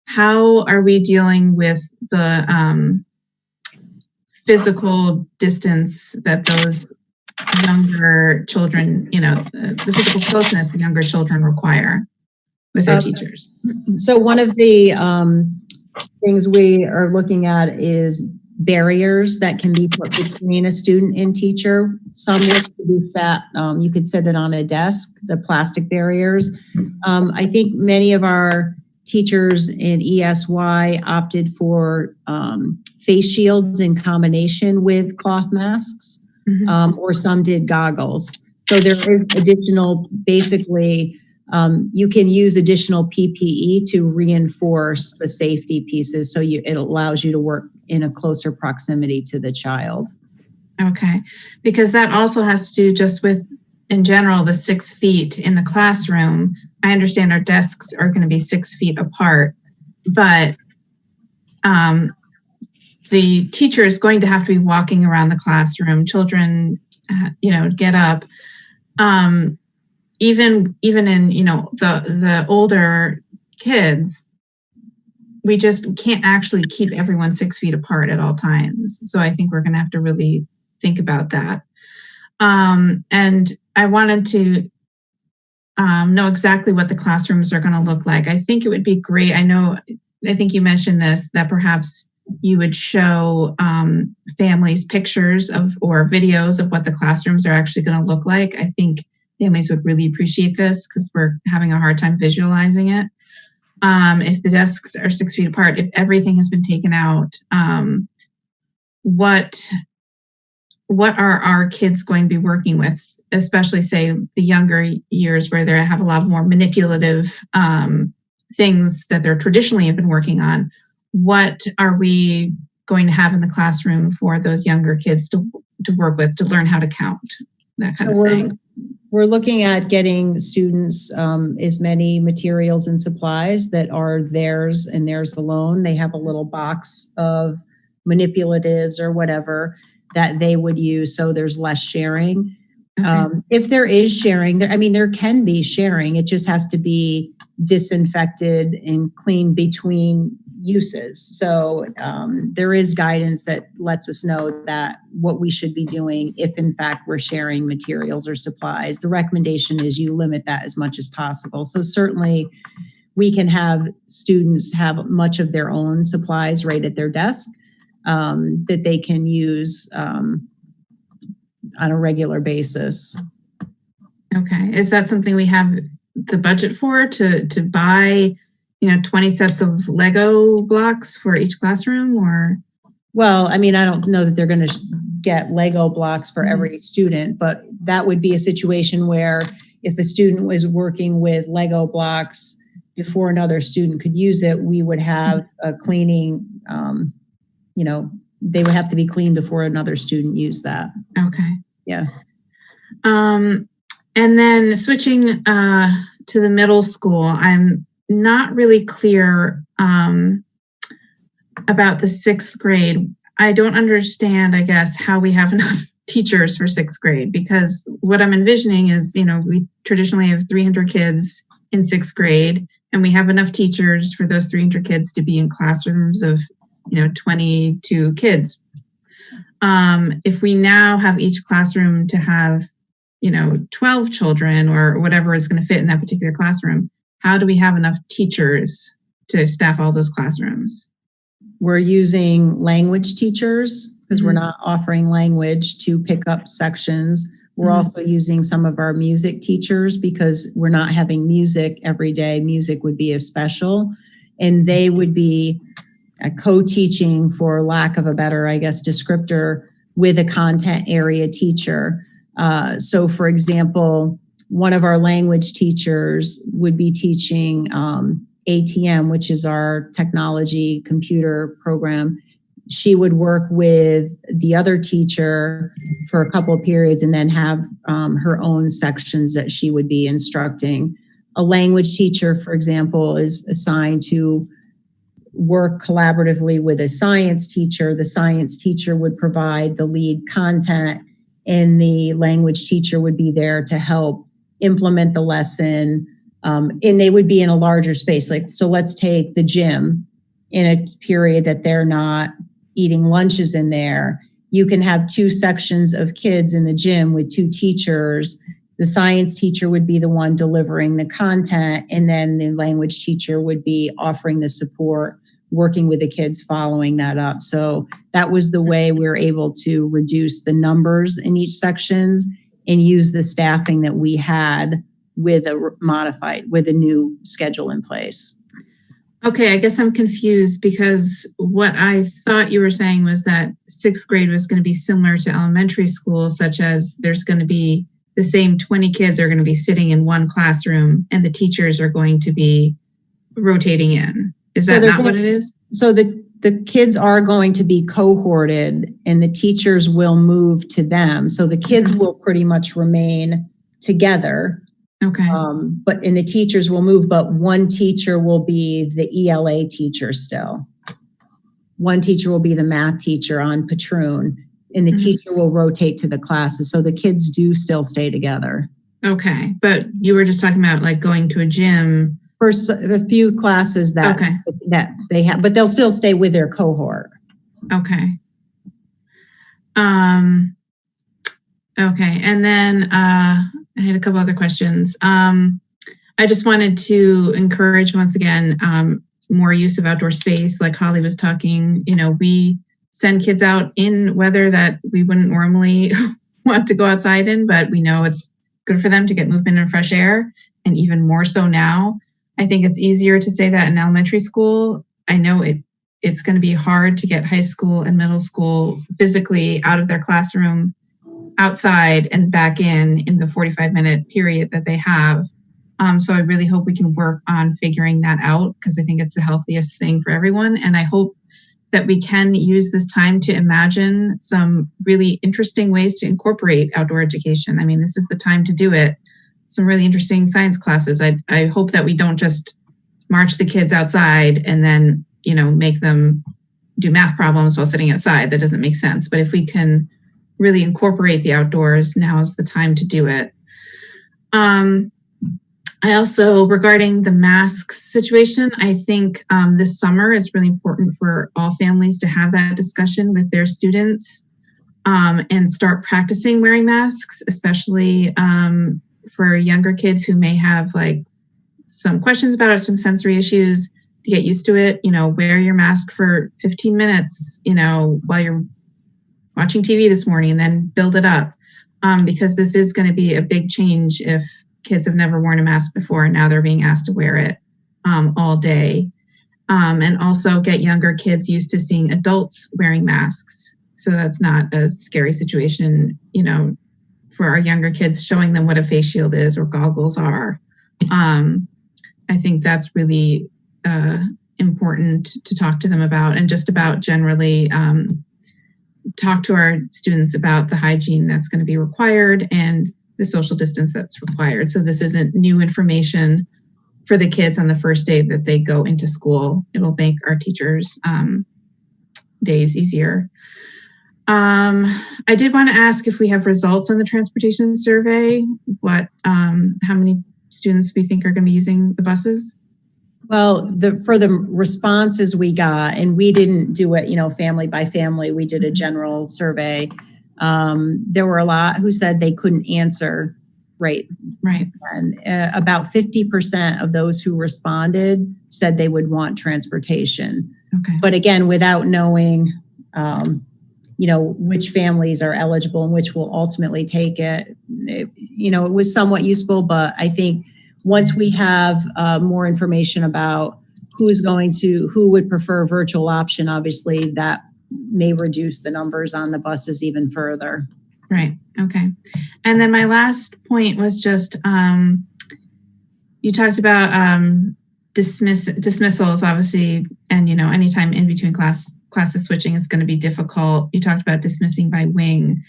How are we dealing with the physical distance that those younger children, the physical closeness the younger children require with their teachers? So one of the things we are looking at is barriers that can be put between a student and teacher. Some would be sat, you could sit it on a desk, the plastic barriers. I think many of our teachers in ESY opted for face shields in combination with cloth masks, or some did goggles. So there is additional, basically, you can use additional PPE to reinforce the safety pieces. So it allows you to work in a closer proximity to the child. Okay, because that also has to do just with, in general, the 6 feet in the classroom. I understand our desks are going to be 6 feet apart, but the teacher is going to have to be walking around the classroom. Children, get up. Even in, the older kids, we just can't actually keep everyone 6 feet apart at all times. So I think we're going to have to really think about that. And I wanted to know exactly what the classrooms are going to look like. I think it would be great. I think you mentioned this, that perhaps you would show families pictures of or videos of what the classrooms are actually going to look like. I think families would really appreciate this because we're having a hard time visualizing it. If the desks are 6 feet apart, if everything has been taken out, what are our kids going to be working with, especially say the younger years where they have a lot more manipulative things that they're traditionally have been working on? What are we going to have in the classroom for those younger kids to work with, to learn how to count, that kind of thing? We're looking at getting students as many materials and supplies that are theirs and theirs alone. They have a little box of manipulatives or whatever that they would use, so there's less sharing. Okay. If there is sharing, there can be sharing. It just has to be disinfected and cleaned between uses. So there is guidance that lets us know that what we should be doing if in fact we're sharing materials or supplies. The recommendation is you limit that as much as possible. So certainly we can have students have much of their own supplies right at their desk that they can use on a regular basis. Okay. Is that something we have the budget for, to buy 20 sets of Lego blocks for each classroom? Or well, I don't know that they're going to get Lego blocks for every student, but that would be a situation where if a student was working with Lego blocks before another student could use it, we would have a cleaning, they would have to be cleaned before another student used that. Okay. Yeah. And then switching to the middle school, I'm not really clear about the 6th grade. I don't understand, I guess, how we have enough teachers for 6th grade, because what I'm envisioning is, we traditionally have 300 kids in 6th grade, and we have enough teachers for those 300 kids to be in classrooms of, 22 kids. If we now have each classroom to have, 12 children or whatever is going to fit in that particular classroom, how do we have enough teachers to staff all those classrooms? We're using language teachers because we're not offering language to pick up sections. We're also using some of our music teachers because we're not having music every day. Music would be a special, and they would be co-teaching, for lack of a better, I guess, descriptor, with a content area teacher. So for example, one of our language teachers would be teaching ATM, which is our technology computer program. She would work with the other teacher for a couple of periods and then have her own sections that she would be instructing. A language teacher, for example, is assigned to work collaboratively with a science teacher. The science teacher would provide the lead content, and the language teacher would be there to help implement the lesson. And they would be in a larger space. Like, so let's take the gym in a period that they're not eating lunches in there. You can have two sections of kids in the gym with two teachers. The science teacher would be the one delivering the content, and then the language teacher would be offering the support, working with the kids, following that up. So that was the way we were able to reduce the numbers in each sections and use the staffing that we had with a new schedule in place. Okay, I guess I'm confused because what I thought you were saying was that 6th grade was going to be similar to elementary school, such as there's going to be the same 20 kids are going to be sitting in one classroom and the teachers are going to be rotating in. Is that not what it is? So the kids are going to be cohorted and the teachers will move to them. So the kids will pretty much remain together. Okay. And the teachers will move, but one teacher will be the ELA teacher still. One teacher will be the math teacher on Patroon, and the teacher will rotate to the classes. So the kids do still stay together. Okay. But you were just talking about like going to a gym. For a few classes that they have, but they'll still stay with their cohort. Okay. Okay. And then I had a couple other questions. I just wanted to encourage once again more use of outdoor space. Like Holly was talking, we send kids out in weather that we wouldn't normally want to go outside in, but we know it's good for them to get movement and fresh air, and even more so now. I think it's easier to say that in elementary school. I know it's going to be hard to get high school and middle school physically out of their classroom, outside and back in the 45-minute period that they have. So I really hope we can work on figuring that out, because I think it's the healthiest thing for everyone. And I hope that we can use this time to imagine some really interesting ways to incorporate outdoor education. I mean, this is the time to do it. Some really interesting science classes. I hope that we don't just march the kids outside and then, make them do math problems while sitting outside. That doesn't make sense. But if we can really incorporate the outdoors, now is the time to do it. I also, regarding the masks situation, I think this summer is really important for all families to have that discussion with their students and start practicing wearing masks, especially for younger kids who may have like some questions about it, some sensory issues, to get used to it. Wear your mask for 15 minutes, while you're watching TV this morning, and then build it up, because this is going to be a big change if kids have never worn a mask before and now they're being asked to wear it all day. And also get younger kids used to seeing adults wearing masks, so that's not a scary situation, for our younger kids, showing them what a face shield is or goggles are. I think that's really important to talk to them about, and just about generally talk to our students about the hygiene that's going to be required and the social distance that's required. So this isn't new information for the kids on the first day that they go into school. It'll make our teachers' days easier. I did want to ask if we have results on the transportation survey, how many students we think are going to be using the buses? Well, for the responses we got, and we didn't do it, family by family, we did a general survey. There were a lot who said they couldn't answer right. And about 50% of those who responded said they would want transportation. Okay. But again, without knowing, which families are eligible and which will ultimately take it. It was somewhat useful, but I think once we have more information about who would prefer virtual option, obviously that may reduce the numbers on the buses even further. Right. Okay. And then my last point was just, you talked about dismissals, obviously, and anytime in between classes switching is going to be difficult. You talked about dismissing by wing.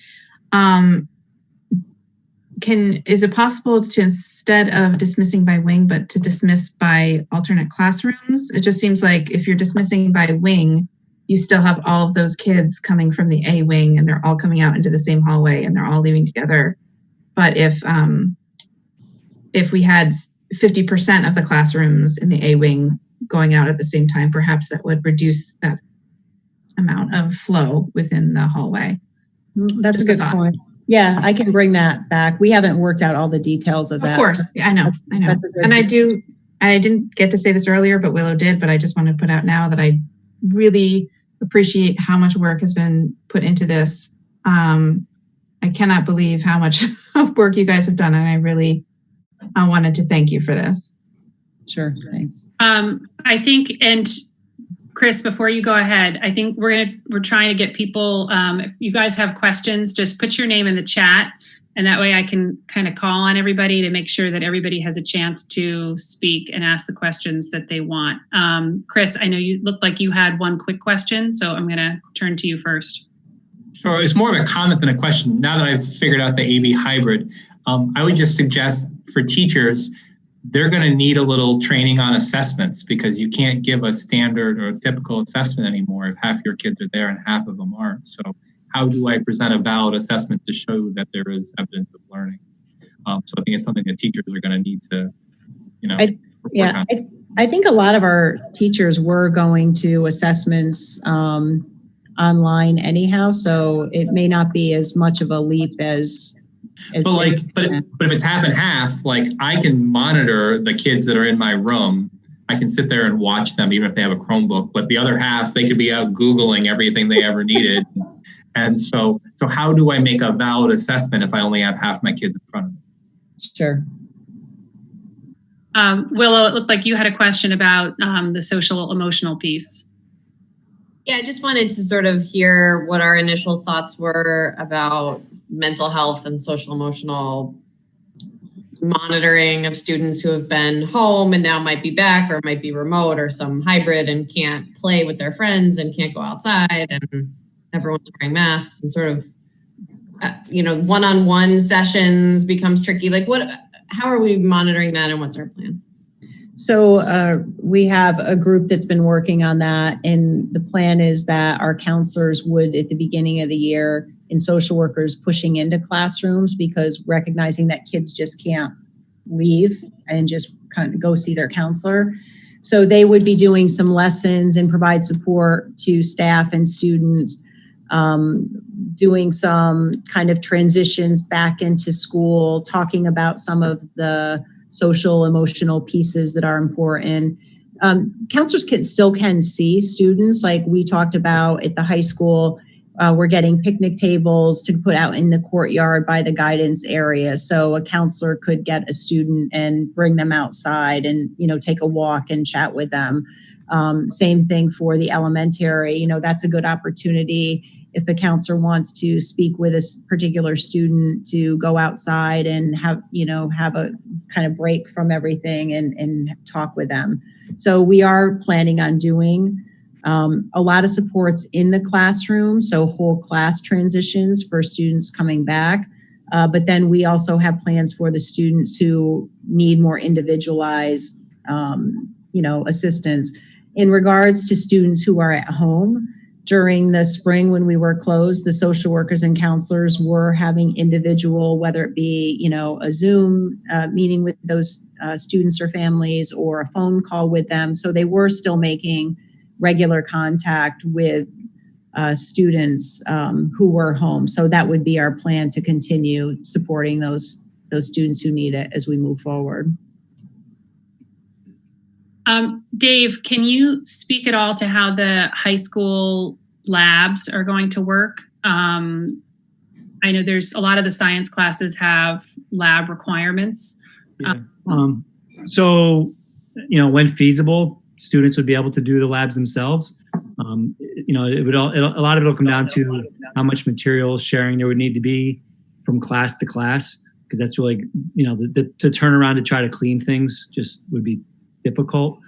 Is it possible to, instead of dismissing by wing, but to dismiss by alternate classrooms? It just seems like if you're dismissing by wing, you still have all of those kids coming from the A wing and they're all coming out into the same hallway and they're all leaving together. But if we had 50% of the classrooms in the A wing going out at the same time, perhaps that would reduce that amount of flow within the hallway. That's a good point. Yeah, I can bring that back. We haven't worked out all the details of that. Of course, I know. And I didn't get to say this earlier, but Willow did, but I just want to put out now that I really appreciate how much work has been put into this. I cannot believe how much work you guys have done, and I wanted to thank you for this. Sure, thanks. I think, and Chris, before you go ahead, I think we're trying to get people, if you guys have questions, just put your name in the chat, and that way I can kind of call on everybody to make sure that everybody has a chance to speak and ask the questions that they want. Chris, I know you looked like you had one quick question, so I'm going to turn to you first. Sure, it's more of a comment than a question. Now that I've figured out the AB hybrid, I would just suggest for teachers, they're going to need a little training on assessments, because you can't give a standard or typical assessment anymore if half your kids are there and half of them aren't. So how do I present a valid assessment to show that there is evidence of learning? So I think it's something that teachers are going to need to, I think a lot of our teachers were going to assessments online anyhow, so it may not be as much of a leap as but if it's half and half, like I can monitor the kids that are in my room. I can sit there and watch them even if they have a Chromebook, but the other half, they could be out Googling everything they ever needed. And so how do I make a valid assessment if I only have half my kids in front of me? Sure. Willow, it looked like you had a question about the social emotional piece. Yeah, I just wanted to sort of hear what our initial thoughts were about mental health and social emotional monitoring of students who have been home and now might be back or might be remote or some hybrid and can't play with their friends and can't go outside and everyone's wearing masks and sort of, one-on-one sessions becomes tricky. Like how are we monitoring that and what's our plan? So we have a group that's been working on that, and the plan is that our counselors would, at the beginning of the year, and social workers pushing into classrooms, because recognizing that kids just can't leave and just kind of go see their counselor. So they would be doing some lessons and provide support to staff and students, doing some kind of transitions back into school, talking about some of the social emotional pieces that are important. Counselors still can see students, like we talked about at the high school. We're getting picnic tables to put out in the courtyard by the guidance area. So a counselor could get a student and bring them outside and, take a walk and chat with them. Same thing for the elementary. That's a good opportunity if the counselor wants to speak with a particular student to go outside and have a kind of break from everything and talk with them. So we are planning on doing a lot of supports in the classroom, so whole class transitions for students coming back. But then we also have plans for the students who need more individualized, assistance. In regards to students who are at home, during the spring when we were closed, the social workers and counselors were having individual, whether it be, a Zoom meeting with those students or families or a phone call with them. So they were still making regular contact with students who were home. So that would be our plan to continue supporting those students who need it as we move forward. Dave, can you speak at all to how the high school labs are going to work? I know there's a lot of the science classes have lab requirements. Yeah. So, when feasible, students would be able to do the labs themselves. A lot of it will come down to how much material sharing there would need to be from class to class, because that's really, to turn around to try to clean things just would be difficult.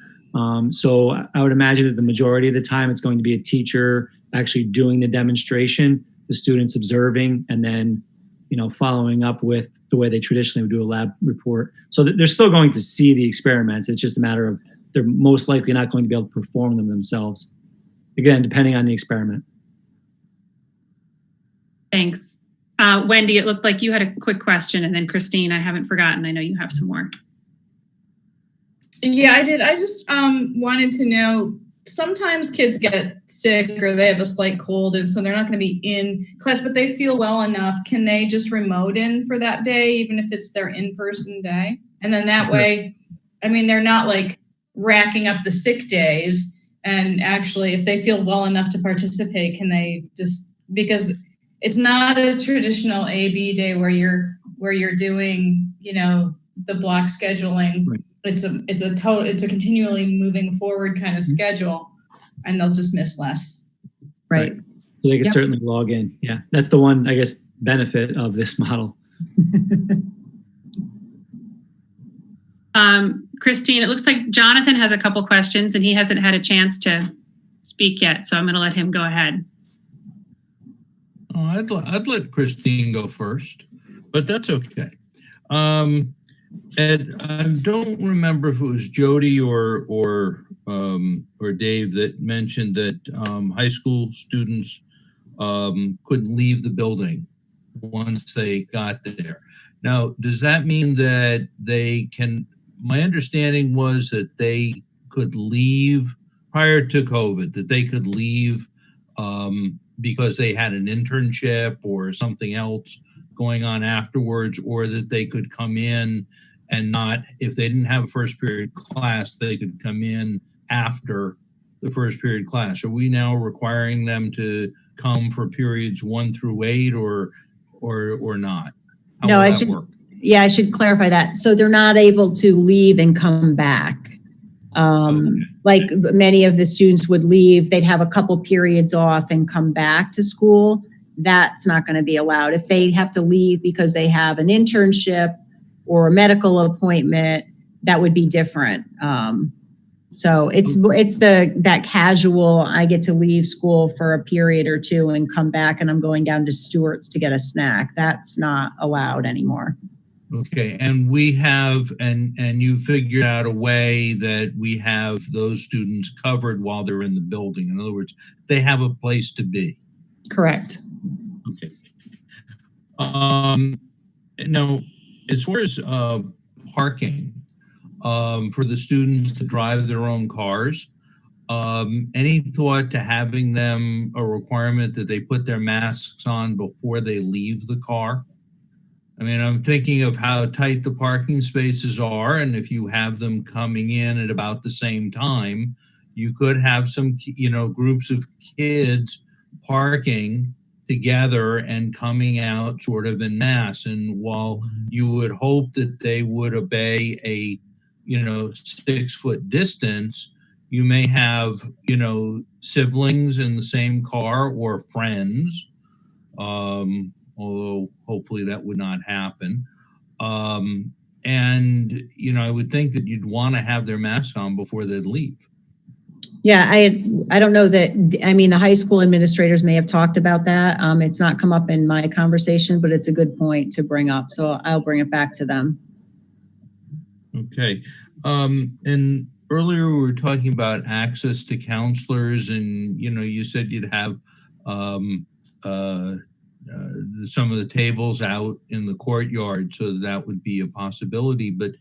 So I would imagine that the majority of the time it's going to be a teacher actually doing the demonstration, the students observing, and then, following up with the way they traditionally would do a lab report. So they're still going to see the experiments. It's just a matter of they're most likely not going to be able to perform them themselves. Again, depending on the experiment. Thanks. Wendy, it looked like you had a quick question, and then Christine, I haven't forgotten. I know you have some more. Yeah, I did. I just wanted to know, sometimes kids get sick or they have a slight cold, and so they're not going to be in class, but they feel well enough. Can they just remote in for that day, even if it's their in-person day? And then that way, they're not like racking up the sick days. And actually, if they feel well enough to participate, can they just, because it's not a traditional AB day where you're doing, the block scheduling. Right. It's a continually moving forward kind of schedule, and they'll just miss less. Right. So they can certainly log in. Yeah, that's the one, I guess, benefit of this model. Christine, it looks like Jonathan has a couple questions, and he hasn't had a chance to speak yet, so I'm going to let him go ahead. Oh, I'd let Christine go first, but that's okay. Ed, I don't remember if it was Jody or Dave that mentioned that high school students couldn't leave the building once they got there. Now, does that mean that they can? My understanding was that they could leave prior to COVID, that they could leave because they had an internship or something else going on afterwards, or that they could come in and not, if they didn't have a first period class, they could come in after the first period class. Are we now requiring them to come for periods 1 through 8 or not? How no, will that work? Yeah, I should clarify that. So they're not able to leave and come back. Like many of the students would leave, they'd have a couple periods off and come back to school. That's not going to be allowed. If they have to leave because they have an internship or a medical appointment, that would be different. So it's that casual, I get to leave school for a period or two and come back, and I'm going down to Stewart's to get a snack. That's not allowed anymore. Okay, and we have, and you figured out a way that we have those students covered while they're in the building. In other words, they have a place to be. Correct. Okay. Now, as far as parking for the students to drive their own cars, any thought to having them a requirement that they put their masks on before they leave the car? I mean, I'm thinking of how tight the parking spaces are, and if you have them coming in at about the same time, you could have some, groups of kids parking together and coming out sort of en masse. And while you would hope that they would obey a, 6-foot distance, you may have, siblings in the same car or friends, although hopefully that would not happen. And, I would think that you'd want to have their masks on before they'd leave. Yeah, I don't know that, the high school administrators may have talked about that. It's not come up in my conversation, but it's a good point to bring up. So I'll bring it back to them. Okay. And earlier we were talking about access to counselors, and, you said you'd have some of the tables out in the courtyard, so that would be a possibility. But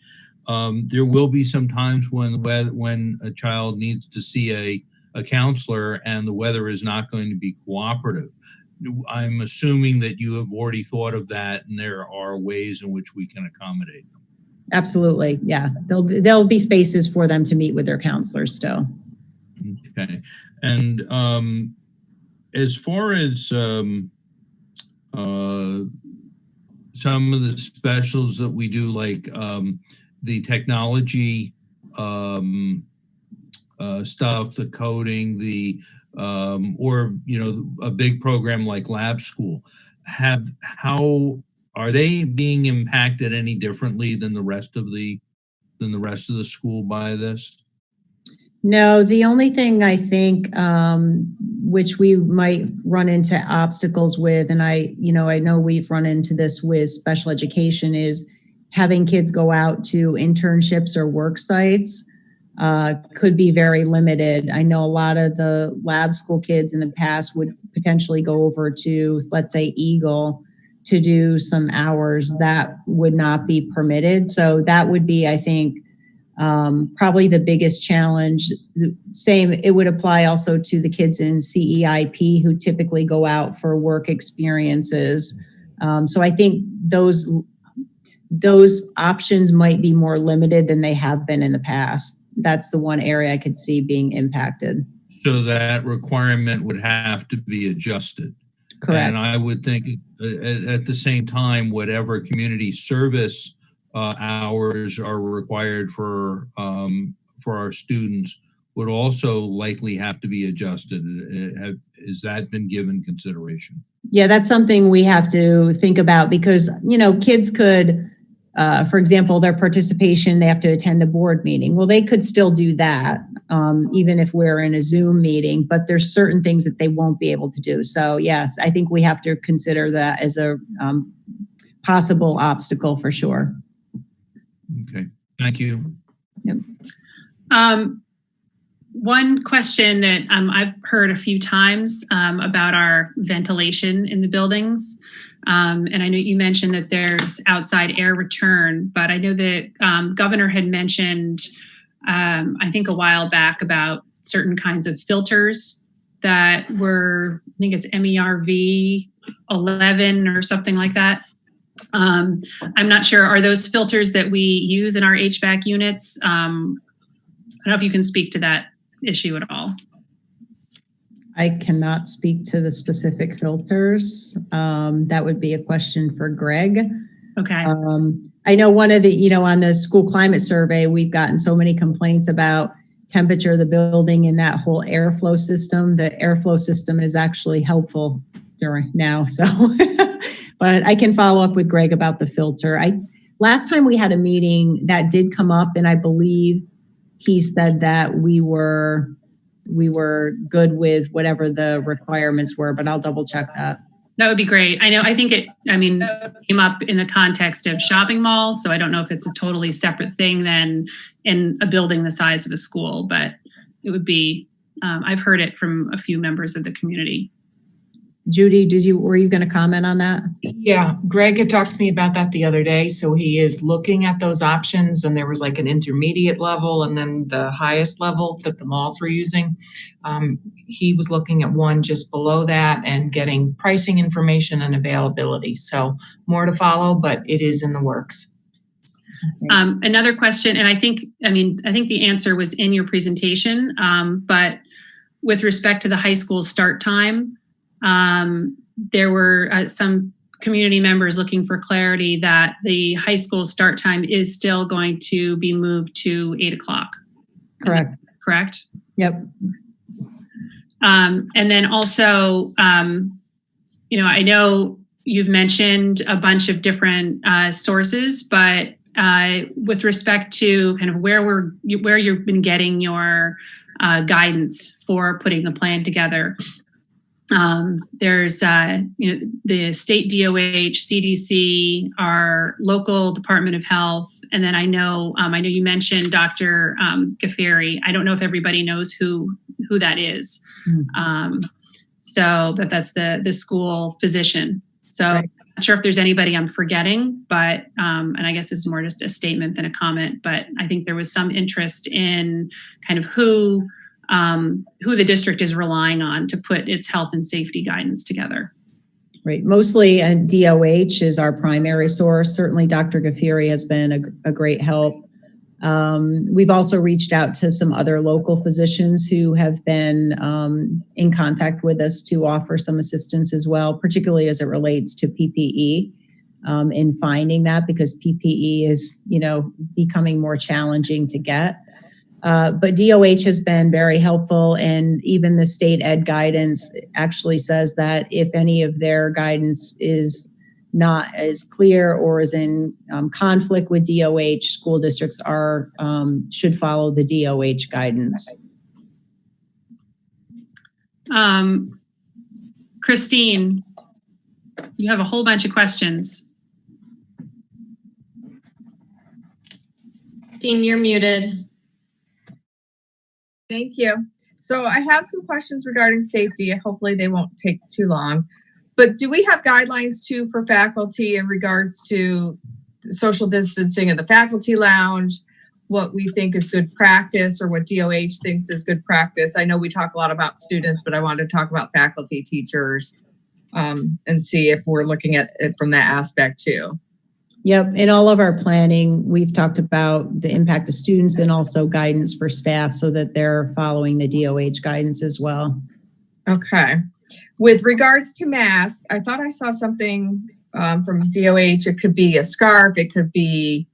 there will be some times when a child needs to see a counselor and the weather is not going to be cooperative. I'm assuming that you have already thought of that, and there are ways in which we can accommodate them. Absolutely, yeah. There'll be spaces for them to meet with their counselors still. Okay, and as far as some of the specials that we do, like the technology stuff, the coding, or a big program like Lab School, how are they being impacted any differently than the rest of the school by this? No, the only thing I think which we might run into obstacles with, and I know we've run into this with special education, is having kids go out to internships or work sites could be very limited. I know a lot of the Lab School kids in the past would potentially go over to, let's say, Eagle to do some hours. That would not be permitted. So that would be, I think, probably the biggest challenge. Same, it would apply also to the kids in CEIP who typically go out for work experiences. So I think those options might be more limited than they have been in the past. That's the one area I could see being impacted. So that requirement would have to be adjusted. Correct. And I would think at the same time, whatever community service hours are required for our students would also likely have to be adjusted. Has that been given consideration? Yeah, that's something we have to think about because, kids could, for example, their participation, they have to attend a board meeting. Well, they could still do that, even if we're in a Zoom meeting, but there's certain things that they won't be able to do. So yes, I think we have to consider that as a possible obstacle for sure. Okay, thank you. Yep. One question that I've heard a few times about our ventilation in the buildings. And I know you mentioned that there's outside air return, but I know that Governor had mentioned, I think a while back, about certain kinds of filters that were, I think it's MERV 11 or something like that. I'm not sure. Are those filters that we use in our HVAC units? I don't know if you can speak to that issue at all. I cannot speak to the specific filters. That would be a question for Greg. Okay. I know one of the, on the school climate survey, we've gotten so many complaints about temperature of the building and that whole airflow system. The airflow system is actually helpful during now. So, but I can follow up with Greg about the filter. Last time we had a meeting that did come up, and I believe he said that we were good with whatever the requirements were, but I'll double check that. That would be great. I think it came up in the context of shopping malls. So I don't know if it's a totally separate thing than in a building the size of a school, but it would be, I've heard it from a few members of the community. Judy, were you going to comment on that? Yeah, Greg had talked to me about that the other day. So he is looking at those options, and there was like an intermediate level and then the highest level that the malls were using. He was looking at one just below that and getting pricing information and availability. So more to follow, but it is in the works. Another question, and I think the answer was in your presentation, but with respect to the high school start time, there were some community members looking for clarity that the high school start time is still going to be moved to 8 o'clock. Correct? Yep. And then also, I know you've mentioned a bunch of different sources, but with respect to kind of where you've been getting your guidance for putting the plan together. There's the state DOH, CDC, our local Department of Health, and then I know you mentioned Dr. Gafferi. I don't know if everybody knows who that is. So that's the school physician. So right. I'm not sure if there's anybody I'm forgetting, but and I guess it's more just a statement than a comment. But I think there was some interest in kind of who the district is relying on to put its health and safety guidance together. Right. Mostly DOH is our primary source. Certainly Dr. Gafferi has been a great help. We've also reached out to some other local physicians who have been in contact with us to offer some assistance as well, particularly as it relates to PPE, in finding that, because PPE is, becoming more challenging to get. But DOH has been very helpful, and even the state ed guidance actually says that if any of their guidance is not as clear or is in conflict with DOH, school districts should follow the DOH guidance. Christine, you have a whole bunch of questions. Dean, you're muted. Thank you. So I have some questions regarding safety. Hopefully they won't take too long. But do we have guidelines too for faculty in regards to social distancing in the faculty lounge, what we think is good practice or what DOH thinks is good practice? I know we talk a lot about students, but I wanted to talk about faculty, teachers, and see if we're looking at it from that aspect too. Yep, in all of our planning, we've talked about the impact of students and also guidance for staff so that they're following the DOH guidance as well. Okay. With regards to masks, I thought I saw something from DOH. It could be a scarf, it could be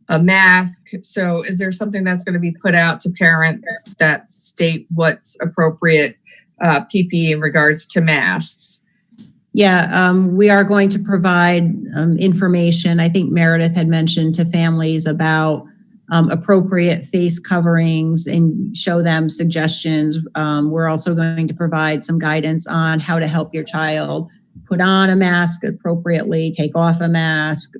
a mask. So is there something that's going to be put out to parents that state what's appropriate PPE in regards to masks? Yeah, we are going to provide information. I think Meredith had mentioned to families about appropriate face coverings and show them suggestions. We're also going to provide some guidance on how to help your child put on a mask appropriately, take off a mask,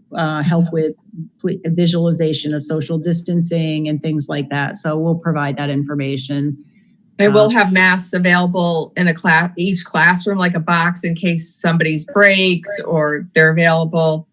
help with visualization of social distancing and things like that. So we'll provide that information. They will have masks available in each classroom, like a box in case somebody's breaks or they're available.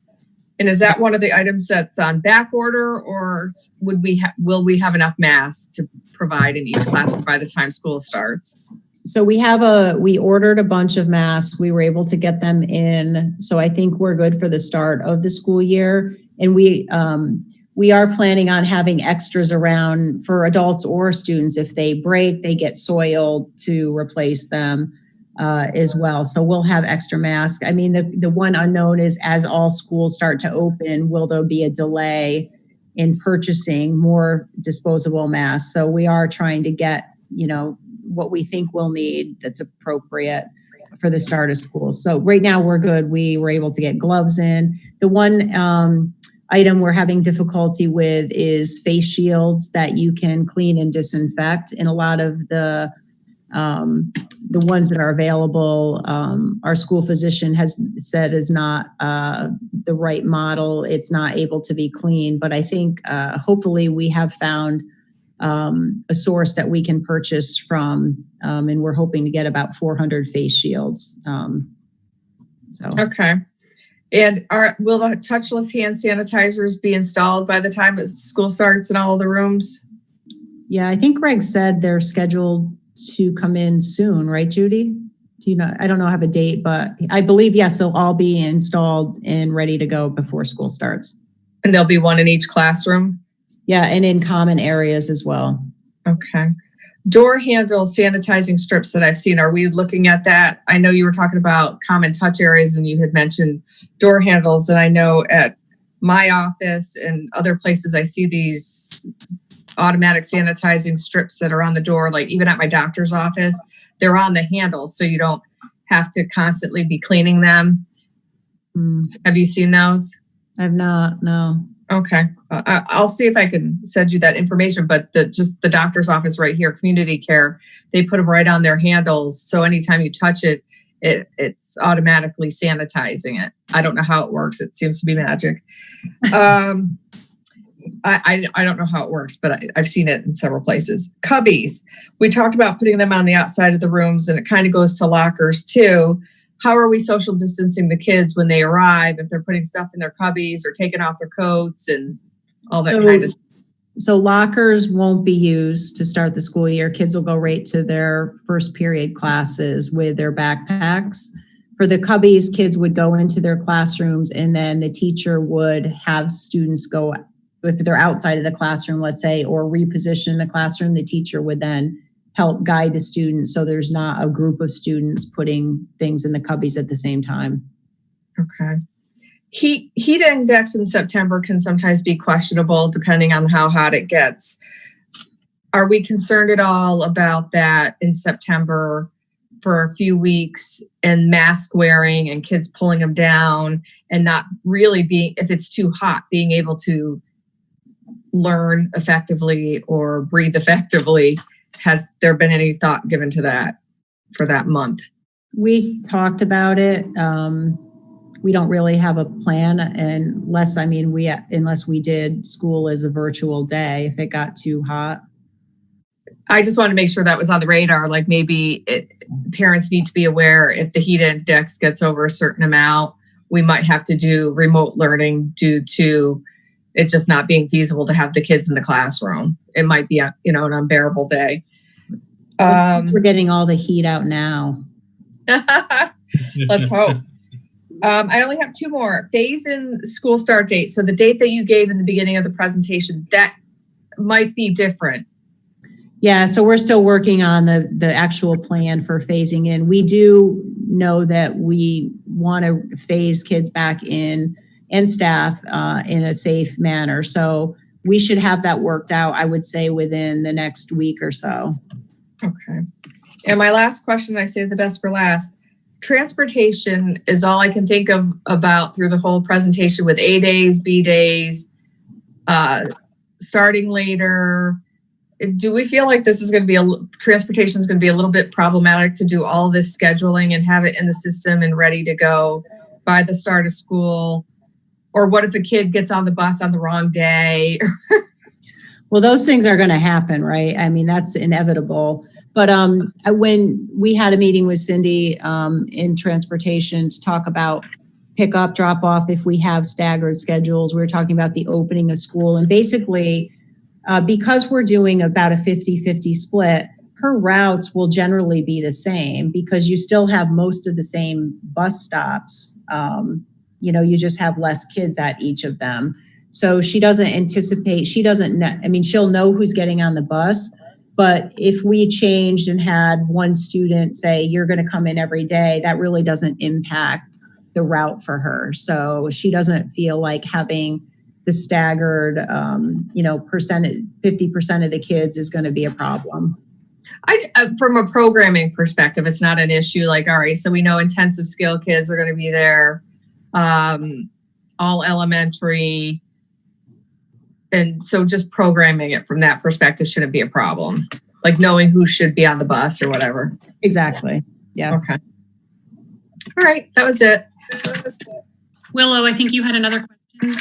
And is that one of the items that's on back order, or will we have enough masks to provide in each classroom by the time school starts? So we ordered a bunch of masks. We were able to get them in. So I think we're good for the start of the school year. And we are planning on having extras around for adults or students. If they break, they get soiled to replace them as well. So we'll have extra masks. I mean, the one unknown is as all schools start to open, will there be a delay in purchasing more disposable masks? So we are trying to get, what we think we'll need that's appropriate for the start of school. So right now we're good. We were able to get gloves in. The one item we're having difficulty with is face shields that you can clean and disinfect. And a lot of the ones that are available, our school physician has said is not the right model. It's not able to be cleaned, but I think hopefully we have found a source that we can purchase from, and we're hoping to get about 400 face shields. Okay. And will the touchless hand sanitizers be installed by the time school starts in all of the rooms? Yeah, I think Greg said they're scheduled to come in soon, right, Judy? Do you know? I don't know, have a date, but I believe, yes, they'll all be installed and ready to go before school starts. And there'll be one in each classroom? Yeah, and in common areas as well. Okay. Door handle sanitizing strips that I've seen, are we looking at that? I know you were talking about common touch areas and you had mentioned door handles, and I know at my office and other places I see these automatic sanitizing strips that are on the door, like even at my doctor's office, they're on the handles so you don't have to constantly be cleaning them. Have you seen those? I've not, no. Okay. I'll see if I can send you that information, but just the doctor's office right here, community care, they put them right on their handles. So anytime you touch it, it's automatically sanitizing it. I don't know how it works. It seems to be magic. I don't know how it works, but I've seen it in several places. Cubbies. We talked about putting them on the outside of the rooms, and it kind of goes to lockers too. How are we social distancing the kids when they arrive, if they're putting stuff in their cubbies or taking off their coats and all that kind of stuff? So lockers won't be used to start the school year. Kids will go right to their first period classes with their backpacks. For the cubbies, kids would go into their classrooms and then the teacher would have students go if they're outside of the classroom, let's say, or reposition the classroom, the teacher would then help guide the students so there's not a group of students putting things in the cubbies at the same time. Okay. Heat index in September can sometimes be questionable depending on how hot it gets. Are we concerned at all about that in September for a few weeks, and mask wearing and kids pulling them down and not really being, if it's too hot, being able to learn effectively or breathe effectively? Has there been any thought given to that for that month? We talked about it. We don't really have a plan unless we did school as a virtual day if it got too hot. I just wanted to make sure that was on the radar. Like maybe parents need to be aware if the heat index gets over a certain amount, we might have to do remote learning due to it just not being feasible to have the kids in the classroom. It might be an unbearable day. We're getting all the heat out now. Let's hope. I only have two more. Days in school start date. So the date that you gave in the beginning of the presentation, that might be different. Yeah, so we're still working on the actual plan for phasing in. We do know that we want to phase kids back in and staff in a safe manner. So we should have that worked out, I would say, within the next week or so. Okay. And my last question, I saved the best for last. Transportation is all I can think of about through the whole presentation with A days, B days, starting later. Do we feel like this is going to be transportation is going to be a little bit problematic to do all this scheduling and have it in the system and ready to go by the start of school? Or what if a kid gets on the bus on the wrong day? Well, those things are going to happen, right? I mean, that's inevitable. But when we had a meeting with Cindy in transportation to talk about pick up, drop off, if we have staggered schedules, we were talking about the opening of school. And basically, because we're doing about a 50-50 split, her routes will generally be the same because you still have most of the same bus stops. You just have less kids at each of them. So she doesn't anticipate, she'll know who's getting on the bus. But if we changed and had one student say, you're going to come in every day, that really doesn't impact the route for her. So she doesn't feel like having the staggered, percentage, 50% of the kids is going to be a problem. From a programming perspective, it's not an issue. Like, all right, so we know intensive skill kids are going to be there, all elementary. And so just programming it from that perspective shouldn't be a problem. Like knowing who should be on the bus or whatever. Exactly. Yeah. Okay. All right. That was it. Willow, I think you had another question.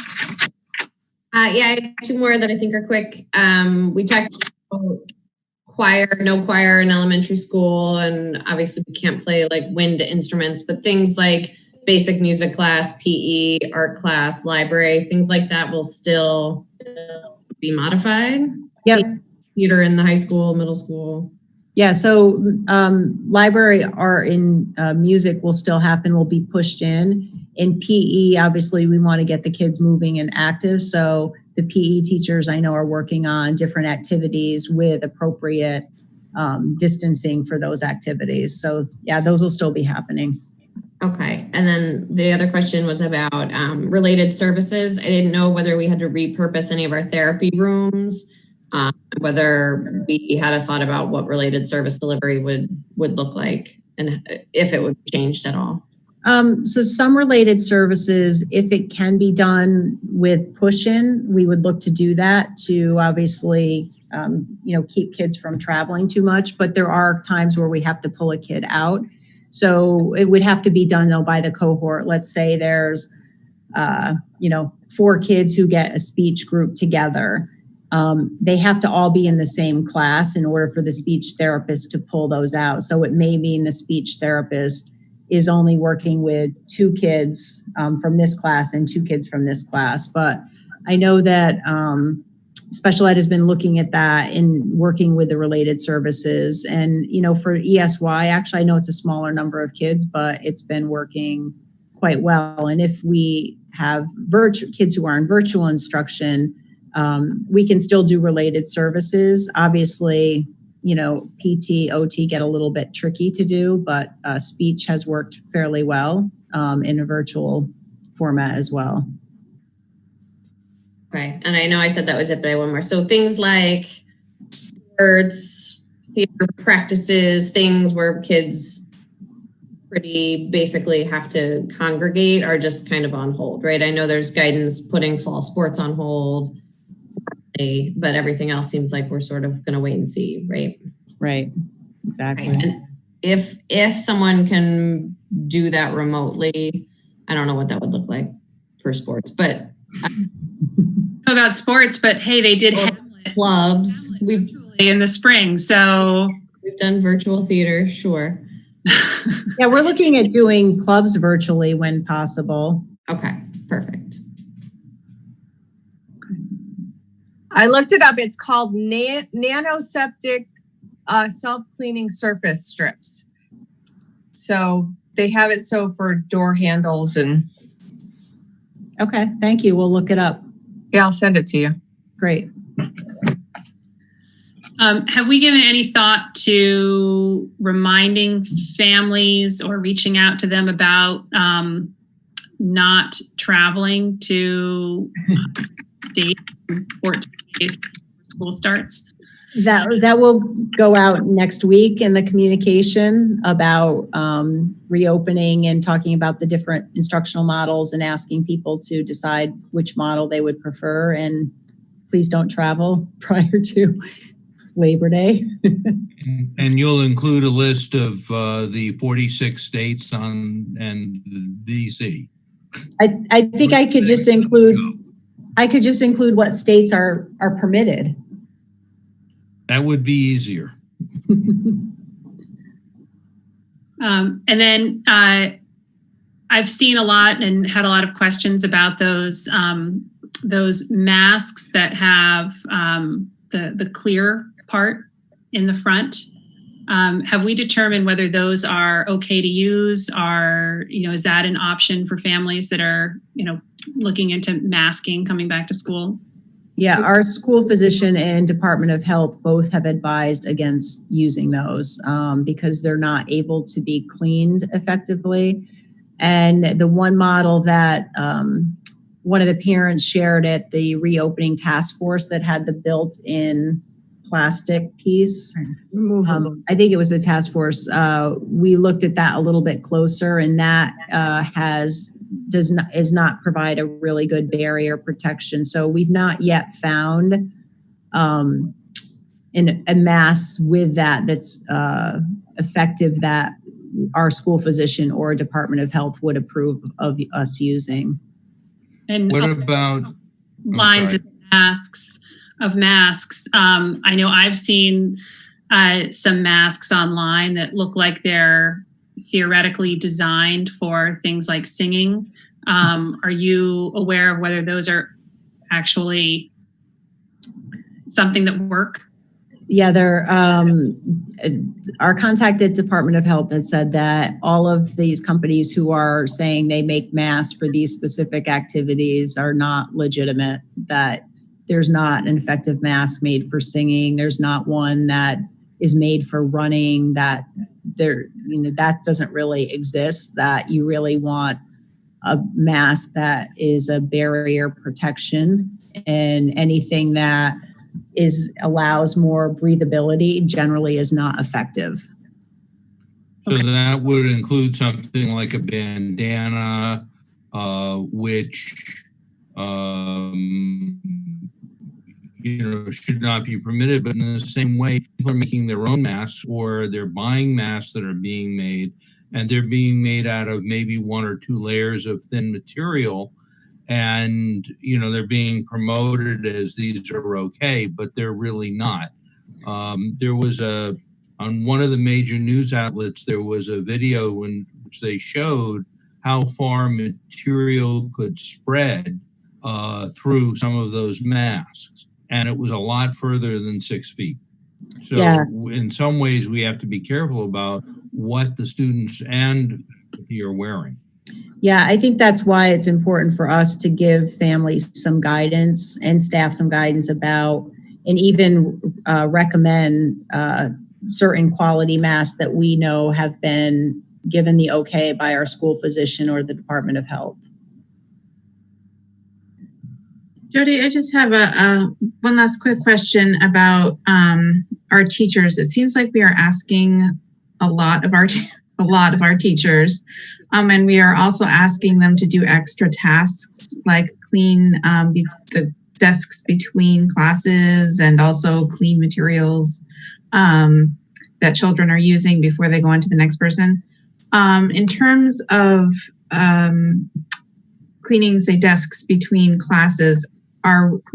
Yeah, I have two more that I think are quick. We talked about no choir in elementary school, and obviously we can't play like wind instruments, but things like basic music class, PE, art class, library, things like that will still be modified. Yep. Theater in the high school, middle school. Yeah, so library, art, and music will still happen, will be pushed in. In PE, obviously, we want to get the kids moving and active. So the PE teachers I know are working on different activities with appropriate distancing for those activities. So yeah, those will still be happening. Okay. And then the other question was about related services. I didn't know whether we had to repurpose any of our therapy rooms, whether we had a thought about what related service delivery would look like and if it would be changed at all. So some related services, if it can be done with push-in, we would look to do that to obviously, keep kids from traveling too much. But there are times where we have to pull a kid out. So it would have to be done though by the cohort. Let's say there's, 4 kids who get a speech group together. They have to all be in the same class in order for the speech therapist to pull those out. So it may mean the speech therapist is only working with 2 kids from this class and 2 kids from this class. But I know that special ed has been looking at that and working with the related services. And, for ESY, actually, I know it's a smaller number of kids, but it's been working quite well. And if we have kids who are in virtual instruction, We can still do related services. Obviously, PT, OT get a little bit tricky to do, but speech has worked fairly well in a virtual format as well. Okay, and I know I said that was it, but I have one more. So things like sports, theater practices, things where kids pretty basically have to congregate are just kind of on hold, right? I know there's guidance putting fall sports on hold, but everything else seems like we're sort of going to wait and see, right? Right, exactly. Right. And if someone can do that remotely, I don't know what that would look like for sports, but about sports, but hey, they did clubs. We've in the spring, so we've done virtual theater, sure. Yeah, we're looking at doing clubs virtually when possible. Okay, perfect. I looked it up. It's called nanoseptic self-cleaning surface strips. So they have it so for door handles and. Okay, thank you. We'll look it up. Yeah, I'll send it to you. Great. Have we given any thought to reminding families or reaching out to them about not traveling to dates or days before school starts? That will go out next week in the communication about reopening and talking about the different instructional models and asking people to decide which model they would prefer. And please don't travel prior to Labor Day. And you'll include a list of the 46 states and DC. I think I could just include what states are permitted. That would be easier. And then I've seen a lot and had a lot of questions about those masks that have the clear part in the front. Have we determined whether those are okay to use? Is that an option for families that are, looking into masking coming back to school? Yeah, our school physician and Department of Health both have advised against using those because they're not able to be cleaned effectively. And the one model that one of the parents shared at the reopening task force that had the built-in plastic piece, I think it was the task force. We looked at that a little bit closer, and that does not provide a really good barrier protection. So we've not yet found a mask with that's effective that our school physician or Department of Health would approve of us using. And what about lines of masks? I know I've seen some masks online that look like they're theoretically designed for things like singing. Are you aware of whether those are actually something that work? Yeah, they're our contact at Department of Health has said that all of these companies who are saying they make masks for these specific activities are not legitimate, that there's not an effective mask made for singing. There's not one that is made for running, that that doesn't really exist, that you really want a mask that is a barrier protection, and anything that allows more breathability generally is not effective. So that would include something like a bandana, which should not be permitted. But in the same way, people are making their own masks, or they're buying masks that are being made, and they're being made out of maybe 1 or 2 layers of thin material. And, they're being promoted as these are okay, but they're really not. There was on one of the major news outlets, there was a video in which they showed how far material could spread through some of those masks. And it was a lot further than 6 feet. So in some ways, we have to be careful about what the students and you are wearing. Yeah, I think that's why it's important for us to give families some guidance and staff some guidance about, and even recommend certain quality masks that we know have been given the okay by our school physician or the Department of Health. Jody, I just have one last quick question about our teachers. It seems like we are asking a lot of our teachers, and we are also asking them to do extra tasks like clean the desks between classes and also clean materials that children are using before they go on to the next person. In terms of cleaning, say, desks between classes,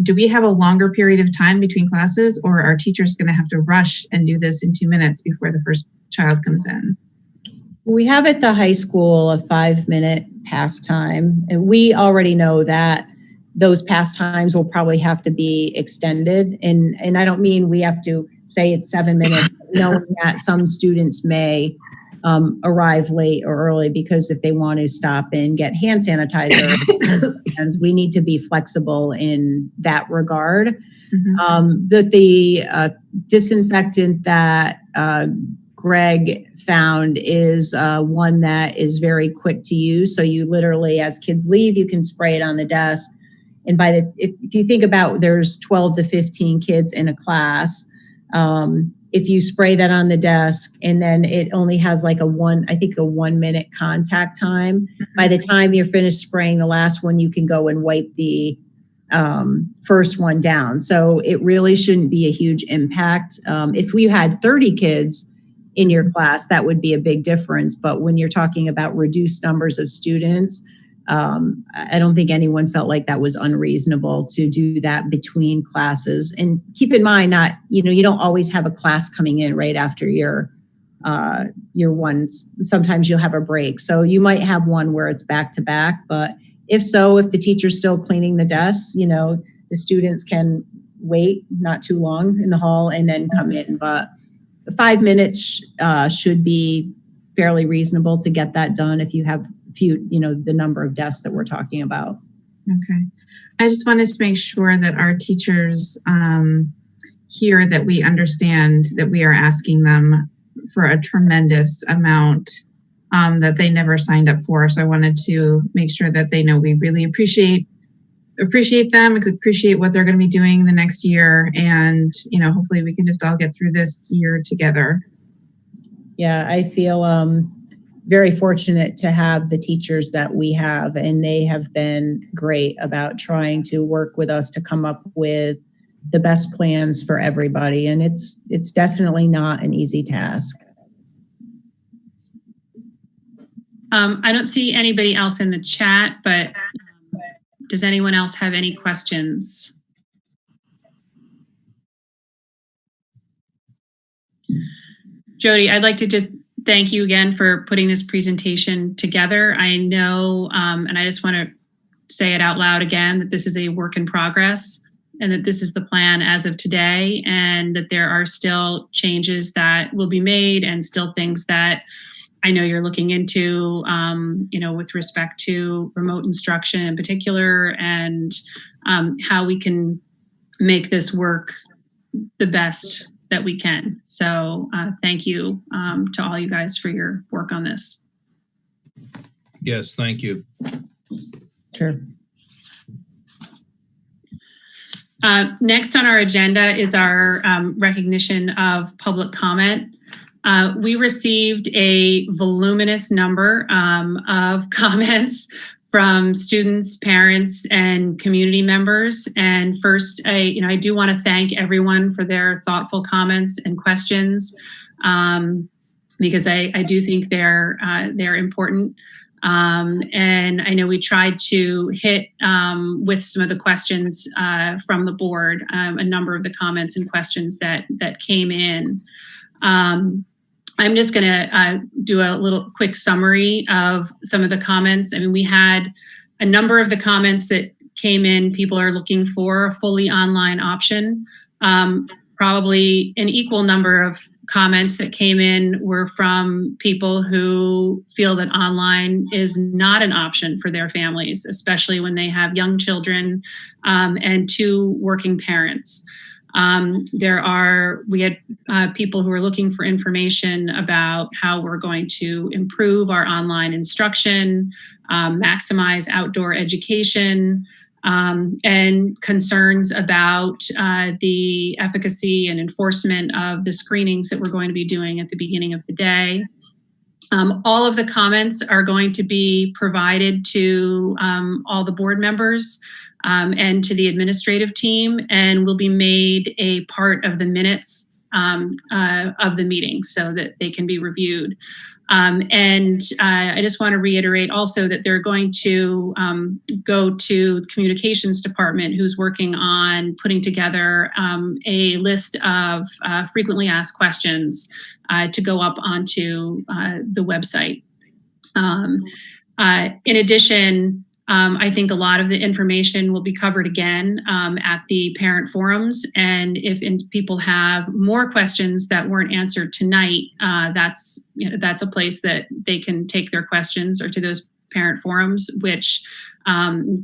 do we have a longer period of time between classes, or are teachers going to have to rush and do this in 2 minutes before the first child comes in? We have at the high school a 5-minute pastime, and we already know that those pastimes will probably have to be extended. And I don't mean we have to say it's 7 minutes, knowing that some students may arrive late or early because if they want to stop and get hand sanitizer, and we need to be flexible in that regard. Mm-hmm. The disinfectant that Greg found is one that is very quick to use. So you literally, as kids leave, you can spray it on the desk. And if you think about, there's 12 to 15 kids in a class. If you spray that on the desk, and then it only has like a 1 minute contact time. Mm-hmm. By the time you're finished spraying the last one, you can go and wipe the first one down. So it really shouldn't be a huge impact. If we had 30 kids in your class, that would be a big difference. But when you're talking about reduced numbers of students, I don't think anyone felt like that was unreasonable to do that between classes. And keep in mind, you don't always have a class coming in right after your ones. Sometimes you'll have a break. So you might have one where it's back to back. But if the teacher's still cleaning the desks, the students can wait not too long in the hall and then come in. But 5 minutes should be fairly reasonable to get that done if you have the number of desks that we're talking about. Okay. I just wanted to make sure that our teachers hear that we understand that we are asking them for a tremendous amount that they never signed up for. So I wanted to make sure that they know we really appreciate them, appreciate what they're going to be doing the next year. And, hopefully we can just all get through this year together. Yeah, I feel very fortunate to have the teachers that we have, and they have been great about trying to work with us to come up with the best plans for everybody. And it's definitely not an easy task. I don't see anybody else in the chat, but does anyone else have any questions? Jody, I'd like to just thank you again for putting this presentation together. I know, and I just want to say it out loud again, that this is a work in progress and that this is the plan as of today, and that there are still changes that will be made and still things that I know you're looking into, with respect to remote instruction in particular, and how we can make this work the best that we can. So thank you to all you guys for your work on this. Yes, thank you. Sure. Next on our agenda is our recognition of public comment. We received a voluminous number of comments from students, parents, and community members. And first, I do want to thank everyone for their thoughtful comments and questions, because I do think they're important. And I know we tried to hit with some of the questions from the board, a number of the comments and questions that came in. I'm just going to do a little quick summary of some of the comments. I mean, we had a number of the comments that came in. People are looking for a fully online option. Probably an equal number of comments that came in were from people who feel that online is not an option for their families, especially when they have young children and 2 working parents. We had people who were looking for information about how we're going to improve our online instruction, maximize outdoor education, and concerns about the efficacy and enforcement of the screenings that we're going to be doing at the beginning of the day. All of the comments are going to be provided to all the board members and to the administrative team, and will be made a part of the minutes of the meeting so that they can be reviewed. I just want to reiterate also that they're going to go to the communications department, who's working on putting together a list of frequently asked questions to go up onto the website. In addition, I think a lot of the information will be covered again at the parent forums. And if people have more questions that weren't answered tonight, that's a place that they can take their questions, or to those parent forums, which,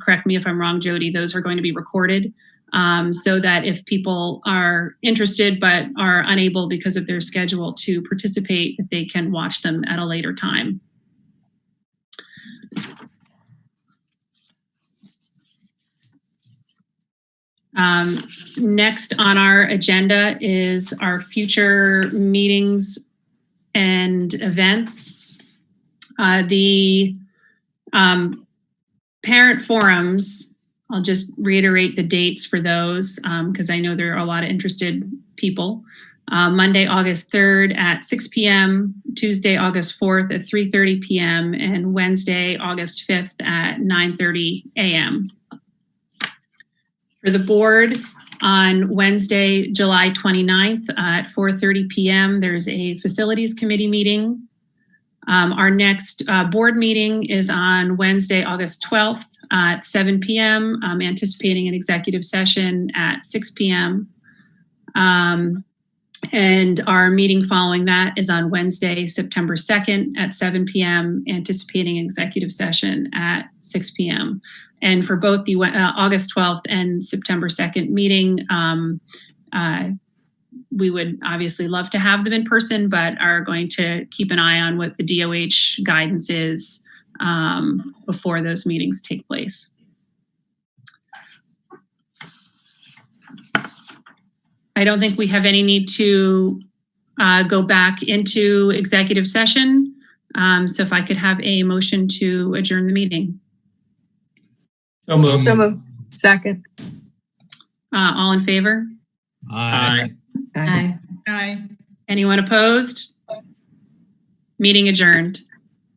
correct me if I'm wrong, Jody, those are going to be recorded. So that if people are interested but are unable because of their schedule to participate, that they can watch them at a later time. Next on our agenda is our future meetings and events. The parent forums, I'll just reiterate the dates for those because I know there are a lot of interested people. Monday, August 3rd at 6 p.m., Tuesday, August 4th at 3:30 p.m., and Wednesday, August 5th at 9:30 a.m. For the board, on Wednesday, July 29th at 4:30 p.m., there's a facilities committee meeting. Our next board meeting is on Wednesday, August 12th at 7 p.m., anticipating an executive session at 6 p.m. And our meeting following that is on Wednesday, September 2nd at 7 p.m., anticipating an executive session at 6 p.m. And for both the August 12th and September 2nd meeting, we would obviously love to have them in person, but are going to keep an eye on what the DOH guidance is before those meetings take place. I don't think we have any need to go back into executive session. So if I could have a motion to adjourn the meeting. So moved. So moved. Second. All in favor? Aye. Aye. Aye. Anyone opposed? Meeting adjourned.